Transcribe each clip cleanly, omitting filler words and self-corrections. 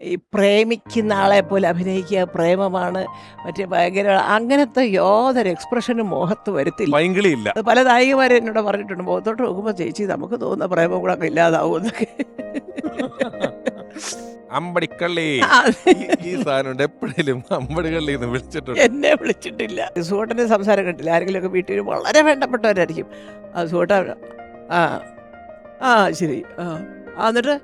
ഈ പ്രേമിക്കുന്ന ആളെ പോലെ അഭിനയിക്കുക, പ്രേമമാണ് മറ്റേ ഭയങ്കര അങ്ങനത്തെ യാതൊരു എക്സ്പ്രഷനും മോഹത്ത് വരുത്തില്ല. പൈങ്കിളിയില്ല. അത് പല നായികമാരും എന്നോട് പറഞ്ഞിട്ടുണ്ട്, മുഖത്തോട്ട് നോക്കുമ്പോൾ ചേച്ചി നമുക്ക് തോന്നുന്ന പ്രേമം കൂടെ ഒക്കെ ഇല്ലാതാവും എന്നൊക്കെ. അമ്പടിക്കള്ളി ഈ സാധനം എപ്പോഴേലും അമ്പടിക്കള്ളി എന്ന് വിളിച്ചിട്ടുണ്ട്? എന്നെ വിളിച്ചിട്ടില്ല. സുഹോട്ടൻ്റെ സംസാരം കണ്ടില്ല, ആരെങ്കിലും ഒക്കെ വീട്ടിൽ വളരെ വേണ്ടപ്പെട്ടവരായിരിക്കും. ആ സുഹോട്ട ആ ആ ശരി എന്നിട്ട്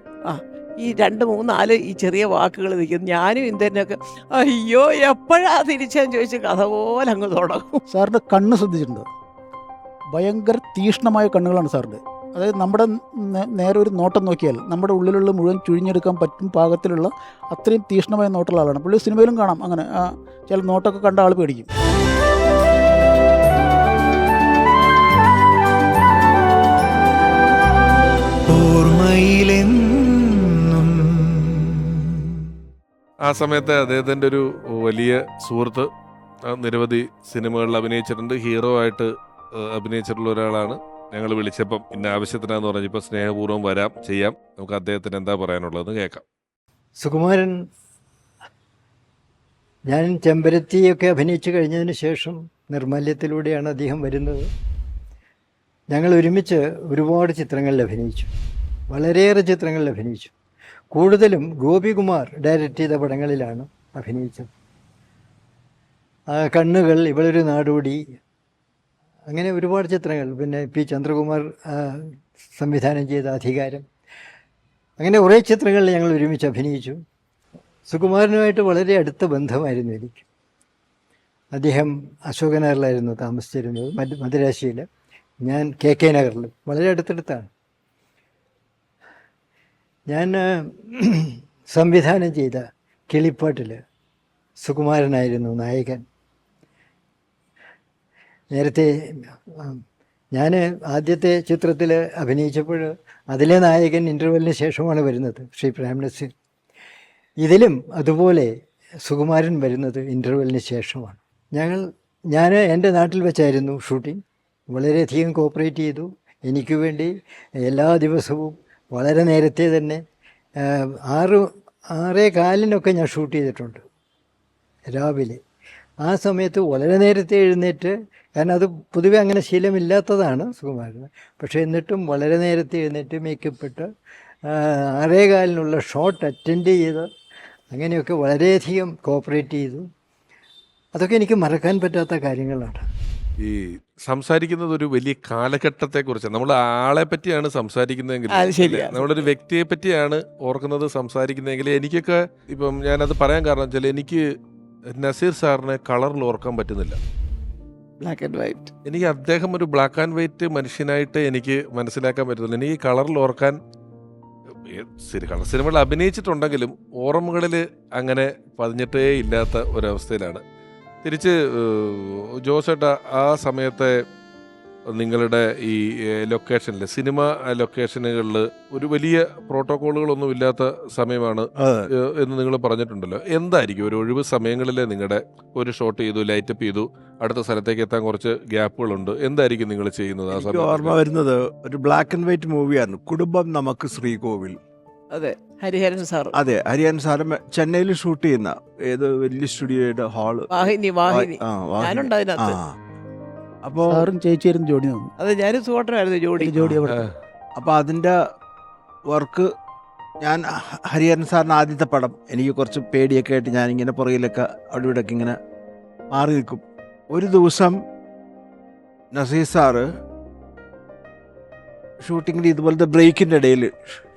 ഈ 2, 3, 4 ഈ ചെറിയ വാക്കുകൾ നിൽക്കും. ഞാനും ഇന്ത്യനൊക്കെ അയ്യോ എപ്പോഴാ തിരിച്ചാന്ന് ചോദിച്ച് കഥ പോലെ അങ്ങ് തുടങ്ങും. സാറിൻ്റെ കണ്ണ് ശ്രദ്ധിച്ചിട്ടുണ്ട്? ഭയങ്കര തീക്ഷ്ണമായ കണ്ണുകളാണ് സാറിൻ്റെ. അതായത് നമ്മുടെ നേരെ ഒരു നോട്ടം നോക്കിയാൽ നമ്മുടെ ഉള്ളിലുള്ള മുഴുവൻ ചുഴിഞ്ഞെടുക്കാൻ പറ്റും പാകത്തിലുള്ള അത്രയും തീക്ഷ്ണമായ നോട്ടുള്ള ആളാണ്. പുള്ളി സിനിമയിലും കാണാം അങ്ങനെ ചില നോട്ടൊക്കെ കണ്ട ആൾ പേടിക്കും. ആ സമയത്ത് അദ്ദേഹത്തിൻ്റെ ഒരു വലിയ സുഹൃത്ത് നിരവധി സിനിമകളിൽ അഭിനയിച്ചിട്ടുണ്ട്, ഹീറോ ആയിട്ട് അഭിനയിച്ചിട്ടുള്ള ഒരാളാണ്. ഞങ്ങൾ വിളിച്ചപ്പം ഇന്ന ആവശ്യത്തിനാന്ന് പറഞ്ഞപ്പോൾ സ്നേഹപൂർവ്വം വരാം, ചെയ്യാം. നമുക്ക് അദ്ദേഹത്തിന് എന്താ പറയാനുള്ളതെന്ന് കേൾക്കാം. സുകുമാരൻ, ഞാൻ ചെമ്പരത്തിയൊക്കെ അഭിനയിച്ചു കഴിഞ്ഞതിന് ശേഷം നിർമാല്യത്തിലൂടെയാണ് അദ്ദേഹം വരുന്നത്. ഞങ്ങൾ ഒരുമിച്ച് ഒരുപാട് ചിത്രങ്ങളിൽ അഭിനയിച്ചു, വളരെയേറെ ചിത്രങ്ങളിൽ അഭിനയിച്ചു. കൂടുതലും ഗോപികുമാർ ഡയറക്റ്റ് ചെയ്ത പടങ്ങളിലാണ് അഭിനയിച്ചത്. കണ്ണുകൾ, ഇവളൊരു നാടോടി, അങ്ങനെ ഒരുപാട് ചിത്രങ്ങൾ. പിന്നെ പി ചന്ദ്രകുമാർ സംവിധാനം ചെയ്ത അധികാരം, അങ്ങനെ കുറേ ചിത്രങ്ങളിൽ ഞങ്ങൾ ഒരുമിച്ച് അഭിനയിച്ചു. സുകുമാരനുമായിട്ട് വളരെ അടുത്ത ബന്ധമായിരുന്നു എനിക്ക്. അദ്ദേഹം അശോകനഗറിലായിരുന്നു താമസിച്ചിരുന്നത്, മദുരാശിയിൽ. ഞാൻ KK നഗറിൽ, വളരെ അടുത്തടുത്താണ്. ഞാൻ സംവിധാനം ചെയ്ത കിളിപ്പാട്ടിൽ സുകുമാരനായിരുന്നു നായകൻ. നേരത്തെ ഞാൻ ആദ്യത്തെ ചിത്രത്തിൽ അഭിനയിച്ചപ്പോൾ അതിലെ നായകൻ ഇൻ്റർവെല്ലിന് ശേഷമാണ് വരുന്നത്, ശ്രീ പ്രേംനസീർ. ഇതിലും അതുപോലെ സുകുമാരൻ വരുന്നത് ഇൻ്റർവെല്ലിന് ശേഷമാണ്. ഞാൻ എൻ്റെ നാട്ടിൽ വെച്ചായിരുന്നു ഷൂട്ടിംഗ്. വളരെയധികം കോപ്പറേറ്റ് ചെയ്തു എനിക്ക് വേണ്ടി. എല്ലാ ദിവസവും വളരെ നേരത്തെ തന്നെ 6:15 ഞാൻ ഷൂട്ട് ചെയ്തിട്ടുണ്ട് രാവിലെ. ആ സമയത്ത് വളരെ നേരത്തെ എഴുന്നേറ്റ്, കാരണം അത് പൊതുവെ അങ്ങനെ ശീലമില്ലാത്തതാണ് സുകുമാരന്. പക്ഷേ എന്നിട്ടും വളരെ നേരത്തെ എഴുന്നേറ്റ് മേക്കപ്പ് ഇട്ട് 6:15 ഷോട്ട് അറ്റൻഡ് ചെയ്ത് അങ്ങനെയൊക്കെ വളരെയധികം കോപ്പറേറ്റ് ചെയ്തു. അതൊക്കെ എനിക്ക് മറക്കാൻ പറ്റാത്ത കാര്യങ്ങളാണ്. ഈ സംസാരിക്കുന്നത് ഒരു വലിയ കാലഘട്ടത്തെ കുറിച്ച്, നമ്മൾ ആളെ പറ്റിയാണ് സംസാരിക്കുന്നതെങ്കിൽ, നമ്മളൊരു വ്യക്തിയെ പറ്റിയാണ് ഓർക്കുന്നത് സംസാരിക്കുന്നതെങ്കിൽ, എനിക്കൊക്കെ ഇപ്പം ഞാനത് പറയാൻ കാരണം വെച്ചാൽ എനിക്ക് നസീർ സാറിനെ കളറിൽ ഓർക്കാൻ പറ്റുന്നില്ല. Black and white. എനിക്ക് അദ്ദേഹം ഒരു ബ്ലാക്ക് ആൻഡ് വൈറ്റ് മനുഷ്യനായിട്ട് എനിക്ക് മനസ്സിലാക്കാൻ പറ്റുന്നില്ല. എനിക്ക് കളറിൽ ഓർക്കാൻ കളർ സിനിമകളിൽ അഭിനയിച്ചിട്ടുണ്ടെങ്കിലും ഓർമ്മകളിൽ അങ്ങനെ പതിഞ്ഞിട്ടേ ഇല്ലാത്ത ഒരവസ്ഥയിലാണ്. തിരിച്ച് ജോസേട്ടാ, ആ സമയത്തെ നിങ്ങളുടെ ഈ ലൊക്കേഷനിൽ, സിനിമ ലൊക്കേഷനുകളിൽ ഒരു വലിയ പ്രോട്ടോക്കോളുകളൊന്നും ഇല്ലാത്ത സമയമാണ് എന്ന് നിങ്ങൾ പറഞ്ഞിട്ടുണ്ടല്ലോ. എന്തായിരിക്കും ഒരു ഒഴിവ് സമയങ്ങളിൽ നിങ്ങളുടെ ഒരു ഷോട്ട് ചെയ്തു, ലൈറ്റപ്പ് ചെയ്തു, അടുത്ത സ്ഥലത്തേക്ക് എത്താൻ കുറച്ച് ഗ്യാപ്പുകളുണ്ട്, എന്തായിരിക്കും നിങ്ങൾ ചെയ്യുന്നത് ആ സമയത്ത്? ഓർമ്മ വരുന്നത് ഒരു ബ്ലാക്ക് ആൻഡ് വൈറ്റ് മൂവിയായിരുന്നു, കുടുംബം നമുക്ക് ശ്രീകോവിൽ. അതെ, ഹരിഹരൻ സാർ. അതെ, ഹരിഹരൻ സാറ് ചെന്നൈയിൽ ഷൂട്ട് ചെയ്യുന്ന ഏത് വലിയ സ്റ്റുഡിയോയുടെ ഹാള്. അപ്പോൾ സാറും ചേച്ചിയായിരുന്നു ജോഡി തന്നു. അതെ, ഞാനും സുഹോട്ടനായിരുന്നു ജോഡി. അപ്പോൾ അതിൻ്റെ വർക്ക് ഞാൻ ഹരിഹരൻ സാറിന് ആദ്യത്തെ പടം, എനിക്ക് കുറച്ച് പേടിയൊക്കെ ആയിട്ട് ഞാനിങ്ങനെ പുറകിലൊക്കെ അവിടെ ഇവിടെയൊക്കെ ഇങ്ങനെ മാറി നിൽക്കും. ഒരു ദിവസം നസീർ സാറ് ഷൂട്ടിങ്ങിൽ ഇതുപോലത്തെ ബ്രേക്കിൻ്റെ ഇടയിൽ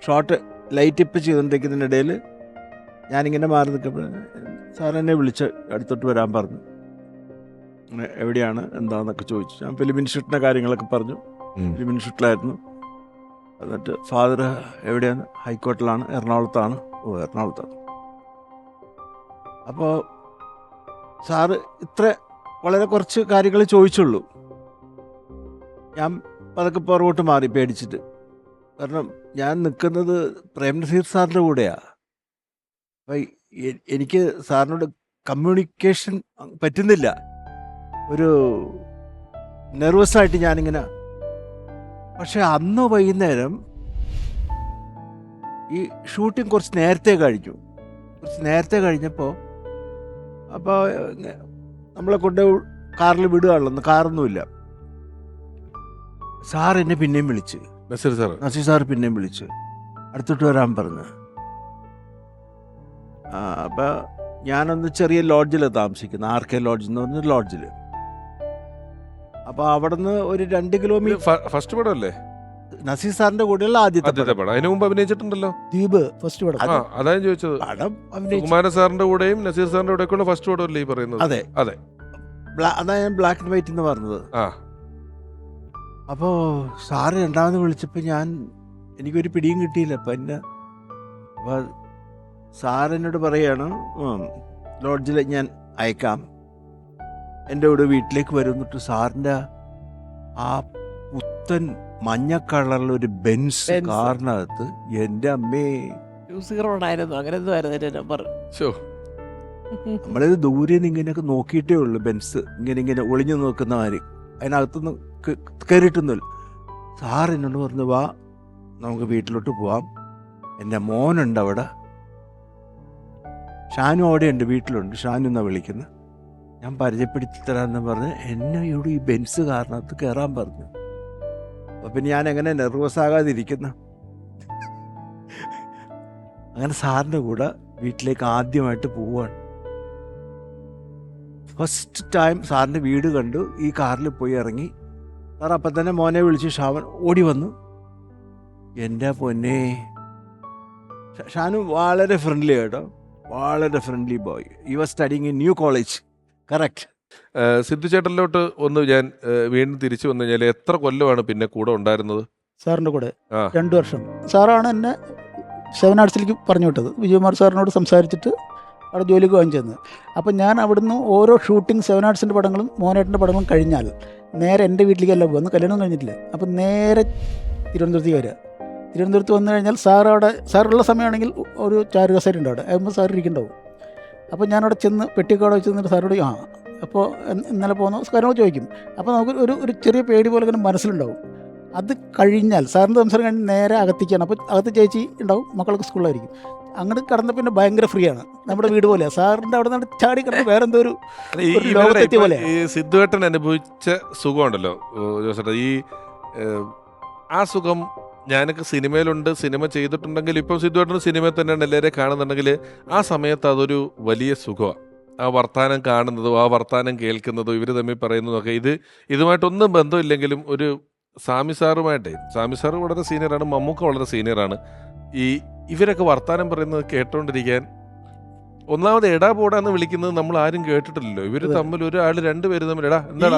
ഷോട്ട് ലൈറ്റ് ഇപ്പ് ചെയ്തുകൊണ്ടിരിക്കുന്നതിൻ്റെ ഇടയിൽ ഞാനിങ്ങനെ മാറി നിൽക്കുമ്പോൾ സാർ എന്നെ വിളിച്ച് അടുത്തോട്ട് വരാൻ പറഞ്ഞു. എവിടെയാണ് എന്താണെന്നൊക്കെ ചോദിച്ചു. ഞാൻ ഫിലിം ഇൻസ്റ്റിറ്റ്യൂട്ടിൻ്റെ കാര്യങ്ങളൊക്കെ പറഞ്ഞു. ഫിലിം ഇൻസ്റ്റിറ്റ്യൂട്ടിലായിരുന്നു. എന്നിട്ട് ഫാദർ എവിടെയാണ്? ഹൈക്കോർട്ടിലാണ്, എറണാകുളത്താണ്. എറണാകുളത്താണ്. അപ്പോൾ സാറ് വളരെ കുറച്ച് കാര്യങ്ങൾ ചോദിച്ചുള്ളൂ. ഞാൻ പതുക്കെ പുറകോട്ട് മാറി പേടിച്ചിട്ട്. കാരണം ഞാൻ നിൽക്കുന്നത് പ്രേംനസീർ സാറിൻ്റെ കൂടെയാണ്. അപ്പം എനിക്ക് സാറിനോട് കമ്മ്യൂണിക്കേഷൻ പറ്റുന്നില്ല. ഒരു നെർവസായിട്ട് ഞാനിങ്ങനെ. പക്ഷെ അന്ന് വൈകുന്നേരം ഈ ഷൂട്ടിംഗ് കുറച്ച് നേരത്തെ കഴിഞ്ഞു. കുറച്ച് നേരത്തെ കഴിഞ്ഞപ്പോൾ അപ്പോൾ നമ്മളെ കൊണ്ട് കാറിൽ വിടുകയാണല്ലോ, കാറൊന്നുമില്ല. സാർ എന്നെ പിന്നെയും വിളിച്ച്, നസീർ സാർ നസീർ സാർ പിന്നെയും വിളിച്ച് അടുത്തോട്ട് വരാൻ പറഞ്ഞു. അപ്പോൾ ഞാനൊന്ന് ചെറിയ ലോഡ്ജിലാണ് താമസിക്കുന്നത്, RK ലോഡ്ജ് എന്ന് പറഞ്ഞ ലോഡ്ജിൽ. അപ്പോൾ അവിടെ നിന്ന് ഒരു 2 കിലോമീറ്റർ. ഫസ്റ്റ് പടം അല്ലേ നസീർ സാറിന്റെ കൂടെയുള്ള ആദ്യത്തെ ആദ്യത്തെ പടം? അതിനു മുമ്പ് അഭിനയിച്ചിട്ടുണ്ടല്ലോ. ദ്വീപ് ഫസ്റ്റ് പടം. ആ അതാ ഞാൻ ചോദിച്ചത്. പടം അഭിനയിച്ചു. കുമാര സാറിന്റെ കൂടെയും നസീർ സാറിന്റെ കൂടെയൊക്കെയുള്ള ഫസ്റ്റ് പടം അല്ലേ ഈ പറയുന്നത്? അതെ അതെ. അതാ ഞാൻ ബ്ലാക്ക് ആൻഡ് വൈറ്റ് എന്ന് പറഞ്ഞത്. ആ അപ്പോൾ സാറ് രണ്ടാമത് വിളിച്ചപ്പോൾ എനിക്കൊരു പിടിയും കിട്ടിയില്ല. അപ്പം അപ്പോൾ സാറെന്നോട് പറയാണ്, ലോഡ്ജിൽ ഞാൻ അയക്കാം, എൻ്റെ കൂടെ വീട്ടിലേക്ക് വരും. എന്നിട്ട് സാറിൻ്റെ ആ പുത്തൻ മഞ്ഞ കളറിലൊരു ബെൻസ് കാറിനകത്ത്, എൻ്റെ അമ്മേ, 20 ആയിരുന്നു, അങ്ങനെ എന്തോ ആയിരുന്നു എൻ്റെ നമ്പർ. ശോ. നമ്മളിത് ദൂരെ നിന്ന് ഇങ്ങനെയൊക്കെ നോക്കിയിട്ടേ ഉള്ളൂ, ബെൻസ് ഇങ്ങനെ ഒളിഞ്ഞു നോക്കുന്ന മാതിരി. അതിനകത്തൊന്നും കയറിയിട്ടൊന്നുമില്ല. സാർ എന്നോട് പറഞ്ഞു, വാ നമുക്ക് വീട്ടിലോട്ട് പോവാം, എൻ്റെ മോനുണ്ട് അവിടെ, ഷാനു അവിടെയുണ്ട്, വീട്ടിലുണ്ട്, ഷാനു എന്നാണ് വിളിക്കുന്നത്, ഞാൻ പരിചയപ്പെടുത്തി തരാമെന്ന് പറഞ്ഞ് എന്നെ ഇവിടെ ഈ ബെൻസ് കാറിനകത്ത് കയറാൻ പറഞ്ഞു. അപ്പം പിന്നെ ഞാൻ എങ്ങനെ നെർവസ് ആകാതിരിക്കുന്ന. അങ്ങനെ സാറിൻ്റെ കൂടെ വീട്ടിലേക്ക് ആദ്യമായിട്ട് പോവുകയാണ്. ഫസ്റ്റ് ടൈം സാറിൻ്റെ വീട് കണ്ടു, ഈ കാറിൽ പോയി ഇറങ്ങി. സാർ അപ്പം തന്നെ മോനെ വിളിച്ച് ഷാവൻ ഓടി വന്നു. എൻ്റെ പൊന്നെ, ഷാനു വളരെ ഫ്രണ്ട്ലി കേട്ടോ, വളരെ friendly boy. You are studying in new college. Correct. Siddhu ചേട്ടനിലോട്ട് ഒന്ന് ഞാൻ വീണ്ടും തിരിച്ചു വന്നു കഴിഞ്ഞാൽ എത്ര കൊല്ലമാണ് പിന്നെ കൂടെ ഉണ്ടായിരുന്നത്? സാറിൻ്റെ കൂടെ ആ 2 വർഷം. സാറാണ് എന്നെ 7 ആർട്സിലേക്ക് പറഞ്ഞു വിട്ടത്. വിജയകുമാർ സാറിനോട് സംസാരിച്ചിട്ട് അവിടെ ജോലിക്ക് വാങ്ങിച്ചെന്ന്. അപ്പം ഞാൻ അവിടുന്ന് ഓരോ ഷൂട്ടിംഗ് 7 ആർട്സിൻ്റെ പടങ്ങളും മോനേട്ടൻ്റെ പടങ്ങളും കഴിഞ്ഞാൽ നേരെ എൻ്റെ വീട്ടിലേക്കല്ല പോകുന്നു, കല്യാണം കഴിഞ്ഞിട്ടില്ല. അപ്പം നേരെ തിരുവനന്തപുരത്തേക്ക് വരിക. തിരുവനന്തപുരത്ത് വന്നു കഴിഞ്ഞാൽ സാറുള്ള സമയമാണെങ്കിൽ ഒരു ചാരുകസേര ഉണ്ട് അവിടെ, ആകുമ്പോൾ സാർ ഇരിക്കുന്നുണ്ടാവും. അപ്പോൾ ഞാനവിടെ ചെന്ന് പെട്ടിയൊക്കെ അവിടെ വെച്ച് നിന്നിട്ട് സാറോട് അപ്പോൾ ഇന്നലെ പോകുന്ന കാര്യങ്ങൾ ചോദിക്കും. അപ്പോൾ നമുക്ക് ഒരു ചെറിയ പേടി പോലെ ഇങ്ങനെ മനസ്സിലുണ്ടാവും. അത് കഴിഞ്ഞാൽ സാറിൻ്റെ സംസാരം കഴിഞ്ഞ് നേരെ അകത്തേക്കാണ്. അപ്പോൾ അകത്ത് ചേച്ചി ഉണ്ടാവും, മക്കളൊക്കെ സ്കൂളിലായിരിക്കും. അങ്ങോട്ട് കടന്ന പിന്നെ ഭയങ്കര ഫ്രീ ആണ്, നമ്മുടെ വീട് പോലെയാണ്. സാറിൻ്റെ അവിടെ നിന്ന് ചാടി കിടന്ന് വേറെ എന്തോ ഒരു ലോകത്തെത്തിയ പോലെ. ഈ സിദ്ധുവേട്ടൻ അനുഭവിച്ച സുഖമുണ്ടല്ലോ ജോസേട്ടാ, ഈ ആ സുഖം ഞാനൊക്കെ സിനിമയിലുണ്ട്, സിനിമ ചെയ്തിട്ടുണ്ടെങ്കിൽ ഇപ്പം സിദ്ധുവേട്ടൻ സിനിമയിൽ തന്നെയാണ് എല്ലാവരെയും കാണുന്നുണ്ടെങ്കിൽ ആ സമയത്ത് അതൊരു വലിയ സുഖമാണ്. ആ വർത്താനം കാണുന്നതും ആ വർത്താനം കേൾക്കുന്നതും ഇവർ തമ്മിൽ പറയുന്നതൊക്കെ ഇതുമായിട്ടൊന്നും ബന്ധമില്ലെങ്കിലും ഒരു സാമി സാറ് വളരെ സീനിയറാണ്, മമ്മൂക്ക വളരെ സീനിയറാണ്. ഇവരൊക്കെ വർത്താനം പറയുന്നത് കേട്ടോണ്ടിരിക്കാൻ, ഒന്നാമത് എടാ പോടാന്ന് വിളിക്കുന്നത് നമ്മൾ ആരും കേട്ടിട്ടില്ലല്ലോ. ഇവര് തമ്മിൽ ഒരാൾ 2 പേര് തമ്മിൽ എടാ എന്താ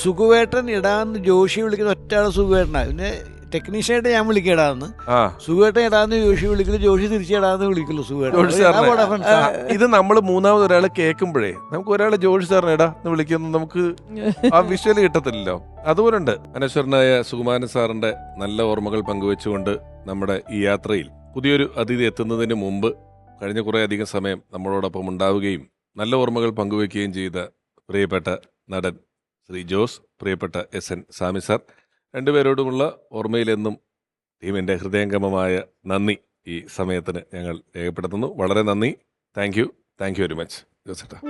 സുഖുവേട്ടൻ ഇടാന്ന് ജോഷി വിളിക്കുന്ന ഒറ്റയാൾ സുഖുവേട്ടനാ. പിന്നെ ടെക്നീഷ്യനായിട്ട് ഞാൻ വിളിക്കടാന്ന്, സുഖുവേട്ടൻ ഇടാന്ന് ജോഷി വിളിക്കുന്നു, ജോഷി തിരിച്ചിടാന്ന് വിളിക്കുള്ളൂ സുഖുവേട്ടൻ. ഇത് നമ്മൾ മൂന്നാമത് ഒരാൾ കേൾക്കുമ്പോഴേ നമുക്ക് ഒരാൾ ജോഷി സാറിന് എടാ എന്ന് വിളിക്കുന്നത് നമുക്ക് ആ വിഷ്വല് കിട്ടത്തില്ലല്ലോ. അതുപോലുണ്ട്. അനശ്വരനായ സുകുമാരൻ സാറിന്റെ നല്ല ഓർമ്മകൾ പങ്കുവെച്ചുകൊണ്ട് നമ്മുടെ ഈ യാത്രയിൽ പുതിയൊരു അതിഥി എത്തുന്നതിന് മുമ്പ് കഴിഞ്ഞ കുറേ അധികം സമയം നമ്മളോടൊപ്പം ഉണ്ടാവുകയും നല്ല ഓർമ്മകൾ പങ്കുവെക്കുകയും ചെയ്ത പ്രിയപ്പെട്ട നടൻ ശ്രീ ജോസ്, പ്രിയപ്പെട്ട SN സാമി സാർ, രണ്ടുപേരോടുമുള്ള ഓർമ്മയിലെന്നും ടീമിൻ്റെ ഹൃദയംഗമമായ നന്ദി ഈ സമയത്തിന് ഞങ്ങൾ രേഖപ്പെടുത്തുന്നു. വളരെ നന്ദി. താങ്ക് യു വെരി മച്ച് ജോസേട്ടാ.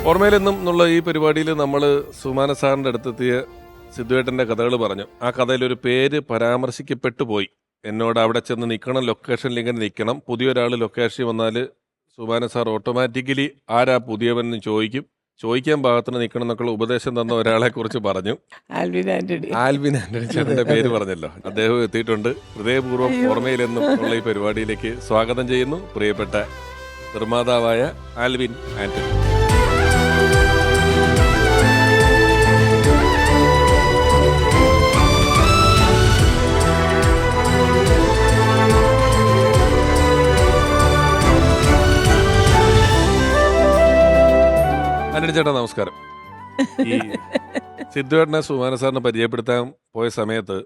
ഓർമ്മയിലെന്നും എന്നുള്ള ഈ പരിപാടിയിൽ നമ്മൾ സുമാന സാറിൻ്റെ അടുത്തെത്തിയ സിദ്ധുവേട്ടൻ്റെ കഥകൾ പറഞ്ഞു. ആ കഥയിലൊരു പേര് പരാമർശിക്കപ്പെട്ടു പോയി. എന്നോട് അവിടെ ചെന്ന് നിൽക്കണം, ലൊക്കേഷനിൽ ഇങ്ങനെ നിൽക്കണം. പുതിയൊരാൾ ലൊക്കേഷനിൽ വന്നാൽ സുമാന സാർ ഓട്ടോമാറ്റിക്കലി ആരാ പുതിയവനെന്ന് ചോദിക്കാൻ പാകത്തിന് നിൽക്കണം എന്നൊക്കെയുള്ള ഉപദേശം തന്ന ഒരാളെ കുറിച്ച് പറഞ്ഞു. ആൽവിൻ ആന്റണി ചേട്ടൻ്റെ പേര് പറഞ്ഞല്ലോ. അദ്ദേഹം എത്തിയിട്ടുണ്ട്. ഹൃദയപൂർവ്വം ഓർമ്മയിലെന്നും ഉള്ള ഈ പരിപാടിയിലേക്ക് സ്വാഗതം ചെയ്യുന്നു പ്രിയപ്പെട്ട നിർമ്മാതാവായ ആൽവിൻ ആന്റണി. ആന്റണി ചേട്ടാ നമസ്കാരം. ഈ സിദ്ധുവേട്ടനെ സുമാന സാറിനെ പരിചയപ്പെടുത്താൻ പോയ സമയത്ത്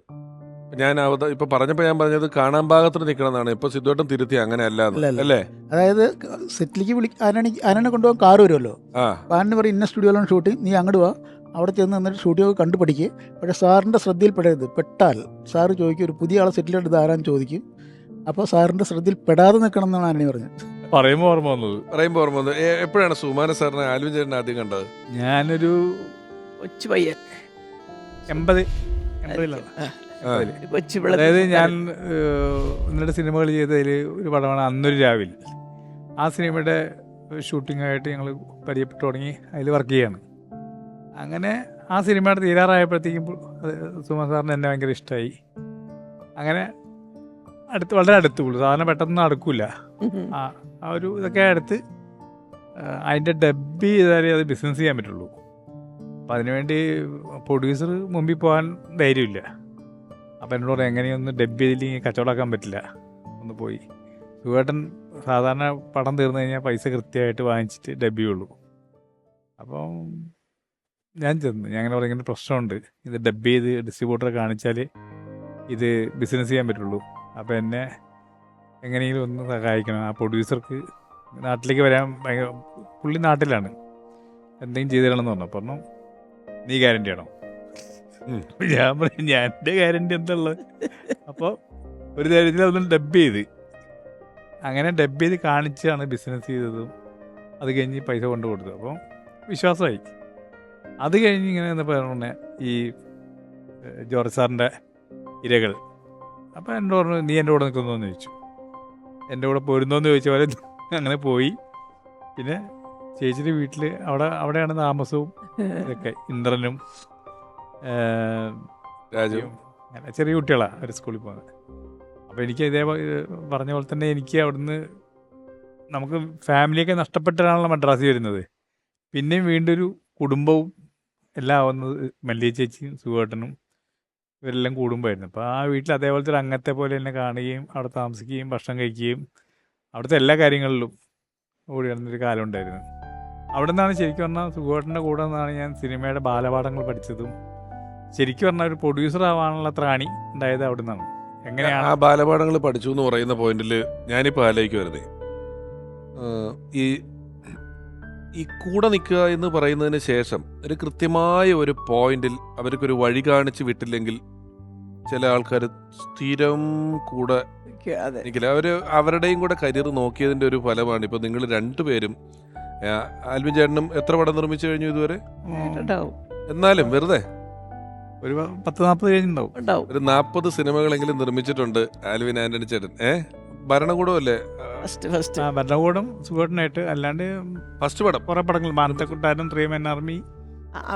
ഞാൻ ഇപ്പൊ പറഞ്ഞപ്പോ ഞാൻ പറഞ്ഞത് കാണാൻ പാകത്തിന് നിൽക്കണം എന്നാണ്. ഇപ്പൊ സിദ്ധുവേട്ടൻ തിരുത്തി അങ്ങനെ അല്ലാതെ അല്ല, അല്ല. അല്ലേ? അതായത് സെറ്റിലേക്ക് ആനനെ കൊണ്ടുപോകാൻ കാറ് വരുമല്ലോ. ആ അപ്പോൾ ആനന് പറയും ഇന്ന സ്റ്റുഡിയോയിലാണ് ഷൂട്ടിങ്, നീ അങ്ങോട്ട് വാ, അവിടെ ചെന്ന് നിന്നിട്ട് സ്റ്റുഡിയോ കണ്ടു പഠിക്കുക. പക്ഷേ സാറിൻ്റെ ശ്രദ്ധയിൽപ്പെടരുത്. പെട്ടാൽ സാറ് ചോദിക്കും, ഒരു പുതിയ ആളെ സെറ്റിൽ എടുത്ത് ആരാന്ന് ചോദിക്കും. അപ്പോൾ സാറിൻ്റെ ശ്രദ്ധയിൽ പെടാതെ നിൽക്കണം എന്നാണ് ആനനി പറഞ്ഞത്. പറയുമ്പോൾ ഓർമ്മ വന്നത്, പറയുമ്പോ ഓർമ്മ വന്നത്. എപ്പോഴാണ് സുമാന സാറിനെ ആൽവിൻ ചേട്ടനെ ആദ്യം കണ്ടത്? ഞാനൊരു കൊച്ചു പയ്യൻ 80-ലാണ്. ആ. കൊച്ചു അതായത് ഞാൻ ഒന്നിടെ സിനിമകൾ ചെയ്തതിൽ ഒരു പടമാണ് അന്നൊരു രാവിലെ. ആ സിനിമയുടെ ഷൂട്ടിങ്ങായിട്ട് ഞങ്ങൾ പരിചയപ്പെട്ടു തുടങ്ങി, അതിൽ വർക്ക് ചെയ്യാണ്. അങ്ങനെ ആ സിനിമയുടെ തീരാറായപ്പോഴത്തേക്കും സുമാൻ സാറിന് എന്നെ ഭയങ്കര ഇഷ്ടമായി. അങ്ങനെ വളരെ അടുത്ത് പുള്ളി സാധാരണ പെട്ടെന്ന് അടുക്കില്ല. ആ ഒരു ഇതൊക്കെ അടുത്ത് അതിൻ്റെ ഡബ് ചെയ്താലേ അത് ബിസിനസ് ചെയ്യാൻ പറ്റുള്ളൂ. അപ്പം അതിനുവേണ്ടി പ്രൊഡ്യൂസർ മുമ്പിൽ പോകാൻ ധൈര്യമില്ല. അപ്പം എന്നോട് പറയും, എങ്ങനെയൊന്ന് ഡബ് ചെയ്തില്ലെങ്കിൽ കച്ചവടമാക്കാൻ പറ്റില്ല, ഒന്ന് പോയി. സുഖേട്ടൻ സാധാരണ പടം തീർന്നു കഴിഞ്ഞാൽ പൈസ കൃത്യമായിട്ട് വാങ്ങിച്ചിട്ട് ഡബ് ചെയ്യുള്ളൂ. അപ്പം ഞാൻ ചെന്നു, ഞാൻ അങ്ങനെ പറയുന്ന പ്രശ്നമുണ്ട്, ഇത് ഡബ് ചെയ്ത് ഡിസ്ട്രിബ്യൂട്ടറെ കാണിച്ചാൽ ഇത് ബിസിനസ് ചെയ്യാൻ പറ്റുള്ളൂ. അപ്പോൾ എന്നെ എങ്ങനെയെങ്കിലും ഒന്ന് സഹായിക്കണം. ആ പ്രൊഡ്യൂസർക്ക് നാട്ടിലേക്ക് വരാൻ ഭയങ്കര, പുള്ളി നാട്ടിലാണ്, എന്തെങ്കിലും ചെയ്തു തരണമെന്ന് പറഞ്ഞു. പറഞ്ഞു നീ ഗ്യാരണ്ടി ആണോ? ഞാൻ പറയും ഞാൻ എൻ്റെ ഗ്യാരണ്ടി എന്തുള്ളത്. അപ്പോൾ ഒരു ധൈര്യത്തിൽ അതൊന്നും ഡബ് ചെയ്ത്, അങ്ങനെ ഡബ് ചെയ്ത് കാണിച്ചാണ് ബിസിനസ് ചെയ്തതും. അത് കഴിഞ്ഞ് പൈസ കൊണ്ട് കൊടുത്തത്. അപ്പോൾ വിശ്വാസമായി. അത് കഴിഞ്ഞ് ഇങ്ങനെ എന്താ പറഞ്ഞ ഈ ജോർജ് സാറിൻ്റെ ഇരകൾ. അപ്പോൾ എന്നോട് പറഞ്ഞു, നീ എൻ്റെ കൂടെ നിൽക്കുന്നോന്ന് ചോദിച്ചു. എൻ്റെ കൂടെ പോരുന്നോന്ന് ചോദിച്ച പോലെ അങ്ങനെ പോയി. പിന്നെ ചേച്ചിയുടെ വീട്ടിൽ അവിടെയാണ് താമസവും ഇതൊക്കെ. ഇന്ദ്രനും രാജുവും അങ്ങനെ ചെറിയ കുട്ടികളാണ് അവർ സ്കൂളിൽ പോകുന്നത്. അപ്പോൾ എനിക്ക് ഇതേ പറഞ്ഞ പോലെ തന്നെ എനിക്ക് അവിടുന്ന് നമുക്ക് ഫാമിലിയൊക്കെ നഷ്ടപ്പെട്ടാണല്ലോ മദ്രാസിൽ വരുന്നത്. പിന്നെയും വീണ്ടും ഒരു കുടുംബവും എല്ലാം ആവുന്നത് മല്ലിക ചേച്ചിയും സുഖേട്ടനും ഇവരെല്ലാം കൂടുമ്പോഴായിരുന്നു. അപ്പോൾ ആ വീട്ടിൽ അതേപോലത്തെ ഒരു അംഗത്തെ പോലെ തന്നെ കാണുകയും അവിടെ താമസിക്കുകയും ഭക്ഷണം കഴിക്കുകയും അവിടുത്തെ എല്ലാ കാര്യങ്ങളിലും ഓടി നടന്നൊരു കാലം ഉണ്ടായിരുന്നു. അവിടെ നിന്നാണ് ശരിക്കും പറഞ്ഞാൽ സുഖേട്ടൻ്റെ കൂടെ നിന്നാണ് ഞാൻ സിനിമയുടെ ബാലപാഠങ്ങൾ പഠിച്ചതും. ശരിക്കും പറഞ്ഞാൽ ഒരു പ്രൊഡ്യൂസർ ആവാനുള്ള ത്രാണി ഉണ്ടായത് അവിടെ നിന്നാണ്. എങ്ങനെയാണ് ആ ബാലപാഠങ്ങൾ പഠിച്ചു എന്ന് പറയുന്ന പോയിന്റിൽ ഞാനിപ്പോൾ ആലോചിക്കുമായിരുന്നേ, ഈ കൂടെ നിൽക്കുക എന്ന് പറയുന്നതിന് ശേഷം ഒരു കൃത്യമായ ഒരു പോയിന്റിൽ അവർക്കൊരു വഴി കാണിച്ച് വിട്ടില്ലെങ്കിൽ ചില ആൾക്കാർ സ്ഥിരം കൂടെ അതെ. നിൽക്കില്ല. അവരുടെയും കൂടെ കരിയർ നോക്കിയതിൻ്റെ ഒരു ഫലമാണ്. ഇപ്പം നിങ്ങൾ രണ്ടുപേരും, ആൽവിൻ ചേട്ടനും എത്ര പടം നിർമ്മിച്ചു കഴിഞ്ഞു ഇതുവരെ? ഉണ്ടാവും. എന്നാലും വെറുതെ ഒരു 10-40 കഴിഞ്ഞുണ്ടാവും. ഉണ്ടാവും. ഒരു 40 സിനിമകളെങ്കിലും നിർമ്മിച്ചിട്ടുണ്ട് ആൽവിൻ ആന്റണി ചേട്ടൻ. ഭരണകൂടമല്ലേ ഫസ്റ്റ് ഭരണകൂടം സുഖേട്ടനായിട്ട്, അല്ലാണ്ട് ഫസ്റ്റ് പടം? കുറേ പടങ്ങൾ, മാനത്തക്കുട്ടാരൻ, 3 Men Army.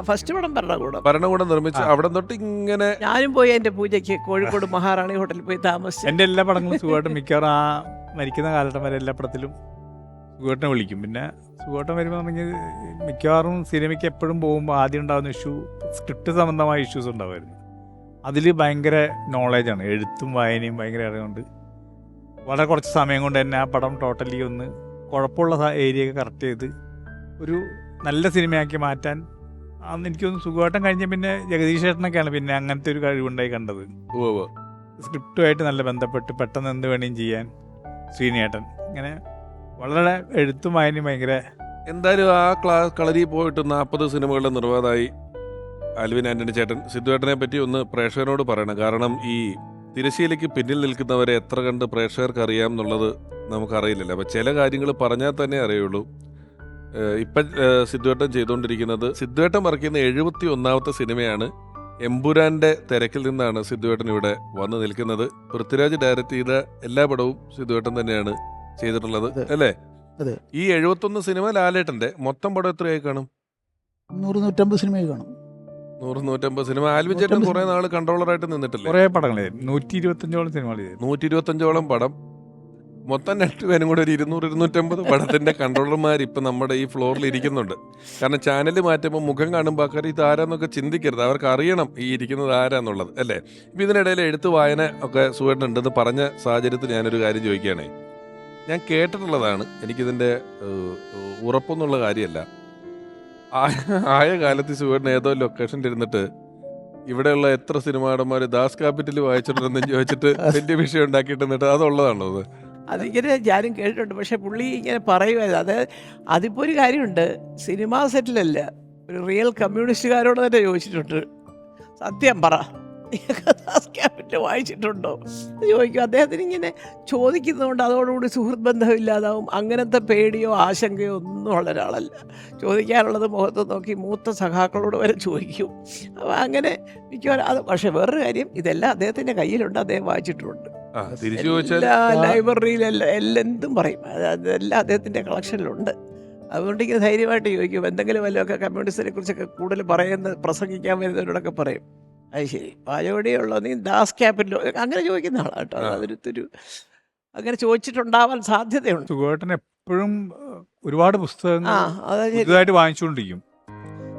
ഫസ്റ്റ് പടം ഭരണകൂടം. ഭരണകൂടം നിർമ്മിച്ച് അവിടെ തൊട്ട് ഇങ്ങനെ. ഞാനും പോയി എൻ്റെ പൂജയ്ക്ക് കോഴിക്കോട് മഹാറാണി ഹോട്ടലിൽ പോയി താമസിച്ചു. എൻ്റെ എല്ലാ പടങ്ങളും സുഖേട്ടൻ മിക്കവാറും ആ മരിക്കുന്ന കാലഘട്ടം വരെ എല്ലാ പടത്തിലും സുഖേട്ടനെ വിളിക്കും. പിന്നെ സുഖേട്ടൻ വരുമ്പോൾ പറഞ്ഞാൽ മിക്കവാറും സിനിമയ്ക്ക് എപ്പോഴും പോകുമ്പോൾ ആദ്യം ഉണ്ടാകുന്ന ഇഷ്യൂ സ്ക്രിപ്റ്റ് സംബന്ധമായ ഇഷ്യൂസ് ഉണ്ടാവുമായിരുന്നു. അതിൽ ഭയങ്കര നോളേജാണ്, എഴുത്തും വായനയും ഭയങ്കര അറിവുണ്ട്. വളരെ കുറച്ച് സമയം കൊണ്ട് തന്നെ ആ പടം ടോട്ടലി ഒന്ന് കുഴപ്പമുള്ള ഏരിയയൊക്കെ കറക്റ്റ് ചെയ്ത് ഒരു നല്ല സിനിമയാക്കി മാറ്റാൻ അന്ന് എനിക്കൊന്ന് സുഖമായിട്ടും കഴിഞ്ഞ പിന്നെ ജഗദീഷ് ചേട്ടനൊക്കെയാണ് പിന്നെ അങ്ങനത്തെ ഒരു കഴിവുണ്ടായി കണ്ടത്. സ്ക്രിപ്റ്റുമായിട്ട് നല്ല ബന്ധപ്പെട്ട് പെട്ടെന്ന് എന്ത് വേണേലും ചെയ്യാൻ ശ്രീനേട്ടൻ. ഇങ്ങനെ വളരെ എഴുത്തും വായനയും ഭയങ്കര. എന്തായാലും ആ കളരി പോയിട്ട് 40 സിനിമകളുടെ നിർമ്മാതായി ആൽവിൻ ആന്റണി ചേട്ടൻ. സിദ്ധുവേട്ടനെ പറ്റി ഒന്ന് പ്രേക്ഷകരോട് പറയണം. കാരണം ഈ തിരശ്ശീലയ്ക്ക് പിന്നിൽ നിൽക്കുന്നവരെ എത്ര കണ്ട് പ്രേക്ഷകർക്ക് അറിയാം എന്നുള്ളത് നമുക്കറിയില്ലല്ലോ. അപ്പം ചില കാര്യങ്ങൾ പറഞ്ഞാൽ തന്നെ അറിയുള്ളൂ. ഇപ്പം സിദ്ധുവേട്ടൻ ചെയ്തുകൊണ്ടിരിക്കുന്നത്, സിദ്ധുവേട്ടൻ വർക്ക് ചെയ്യുന്ന 71ാമത്തെ സിനിമയാണ്. എമ്പുരാൻ്റെ തിരക്കിൽ നിന്നാണ് സിദ്ധുവേട്ടൻ ഇവിടെ വന്ന് നിൽക്കുന്നത്. പൃഥ്വിരാജ് ഡയറക്റ്റ് ചെയ്ത എല്ലാ പടവും സിദ്ധുവേട്ടൻ തന്നെയാണ് ചെയ്തിട്ടുള്ളത്, അല്ലേ? ഈ 71 സിനിമ ലാലേട്ടൻ്റെ. മൊത്തം പടം എത്രയായി കാണും? 100-150 സിനിമയായി കാണും. 100-150 സിനിമ. ആൽവിൻ ചേട്ടൻ കുറെ നാൾ കൺട്രോളറായിട്ട് നിന്നിട്ടില്ലേ? കുറേ പടങ്ങൾ 125ഓളം സിനിമകൾ 125ഓളം പടം. മൊത്തം രണ്ടുപേരും കൂടെ ഒരു 200-250 പടത്തിന്റെ കൺട്രോളർമാർ ഇപ്പം നമ്മുടെ ഈ ഫ്ലോറിൽ ഇരിക്കുന്നുണ്ട്. കാരണം ചാനൽ മാറ്റുമ്പോൾ മുഖം കാണുമ്പോൾ ആൾക്കാർ ഇത് ആരാന്നൊക്കെ ചിന്തിക്കരുത്. അവർക്ക് അറിയണം ഈ ഇരിക്കുന്നത് ആരാന്നുള്ളത്, അല്ലേ? ഇപ്പം ഇതിനിടയിൽ എഴുത്ത് വായന ഒക്കെ സുഖേട്ടനുണ്ടെന്ന് പറഞ്ഞ സാഹചര്യത്തിൽ ഞാനൊരു കാര്യം ചോദിക്കുകയാണേ. ഞാൻ കേട്ടിട്ടുള്ളതാണ്, എനിക്കിതിൻ്റെ ഉറപ്പൊന്നുള്ള കാര്യമല്ല. ആയ കാലത്ത് സുഖേട്ടൻ ഏതോ ലൊക്കേഷനിൽ ഇരുന്നിട്ട് ഇവിടെയുള്ള എത്ര സിനിമാടന്മാർ ദാസ് ക്യാപിറ്റൽ വായിച്ചിട്ടുണ്ടെന്ന് ചോദിച്ചിട്ട് വലിയ വിഷയം ഉണ്ടാക്കിയിട്ട് എന്നിട്ട് അതുള്ളതാണോ അത്? അതിങ്ങനെ ഞാനും കേട്ടിട്ടുണ്ട്. പക്ഷെ പുള്ളി ഇങ്ങനെ പറയുമായിരുന്നു. അത് അതിപ്പോൾ ഒരു കാര്യമുണ്ട്, സിനിമാ സെറ്റിലല്ല, ഒരു റിയൽ കമ്മ്യൂണിസ്റ്റുകാരോട് തന്നെ ചോദിച്ചിട്ടുണ്ട്, സത്യം പറ ദാസ് ക്യാപിറ്റൽ വായിച്ചിട്ടുണ്ടോ എന്ന് ചോദിക്കും. അദ്ദേഹത്തിന് ഇങ്ങനെ ചോദിക്കുന്നതുകൊണ്ട് അതോടുകൂടി സുഹൃത്ത് ബന്ധമില്ലാതാവും. അങ്ങനത്തെ പേടിയോ ആശങ്കയോ ഒന്നും ഉള്ള ഒരാളല്ല. ചോദിക്കാനുള്ളത് മുഖത്ത് നോക്കി മൂത്ത സഖാക്കളോട് വരെ ചോദിക്കും. അപ്പോൾ അങ്ങനെ മിക്കവാറും അത്. പക്ഷേ വേറൊരു കാര്യം, ഇതെല്ലാം അദ്ദേഹത്തിൻ്റെ കയ്യിലുണ്ട്, അദ്ദേഹം വായിച്ചിട്ടുണ്ട്. തിരിച്ചു ചോദിച്ചാൽ എല്ലാ ലൈബ്രറിയിലെല്ലാം എന്തും പറയും. അതെല്ലാം അദ്ദേഹത്തിൻ്റെ കളക്ഷനിലുണ്ട്. അതുകൊണ്ട് ഇങ്ങനെ ധൈര്യമായിട്ട് ചോദിക്കും. എന്തെങ്കിലും വല്ലതൊക്കെ കമ്മ്യൂണിസ്റ്റിനെ കുറിച്ചൊക്കെ കൂടുതൽ പ്രസംഗിക്കാൻ വരുന്നവരോടൊക്കെ പറയും, അത് ശരി പാചകടിയുള്ളൂ, നീ ദാസ് ക്യാപിറ്റലോ, അങ്ങനെ ചോദിക്കുന്ന ആളാണ് കേട്ടോ. അതൊരു അങ്ങനെ ചോദിച്ചിട്ടുണ്ടാവാൻ സാധ്യതയുണ്ട്. സുഖേട്ടൻ എപ്പോഴും ഒരുപാട് പുസ്തകങ്ങൾ അതായത് പുതുതായിട്ട് വാങ്ങിച്ചുകൊണ്ടിരിക്കും.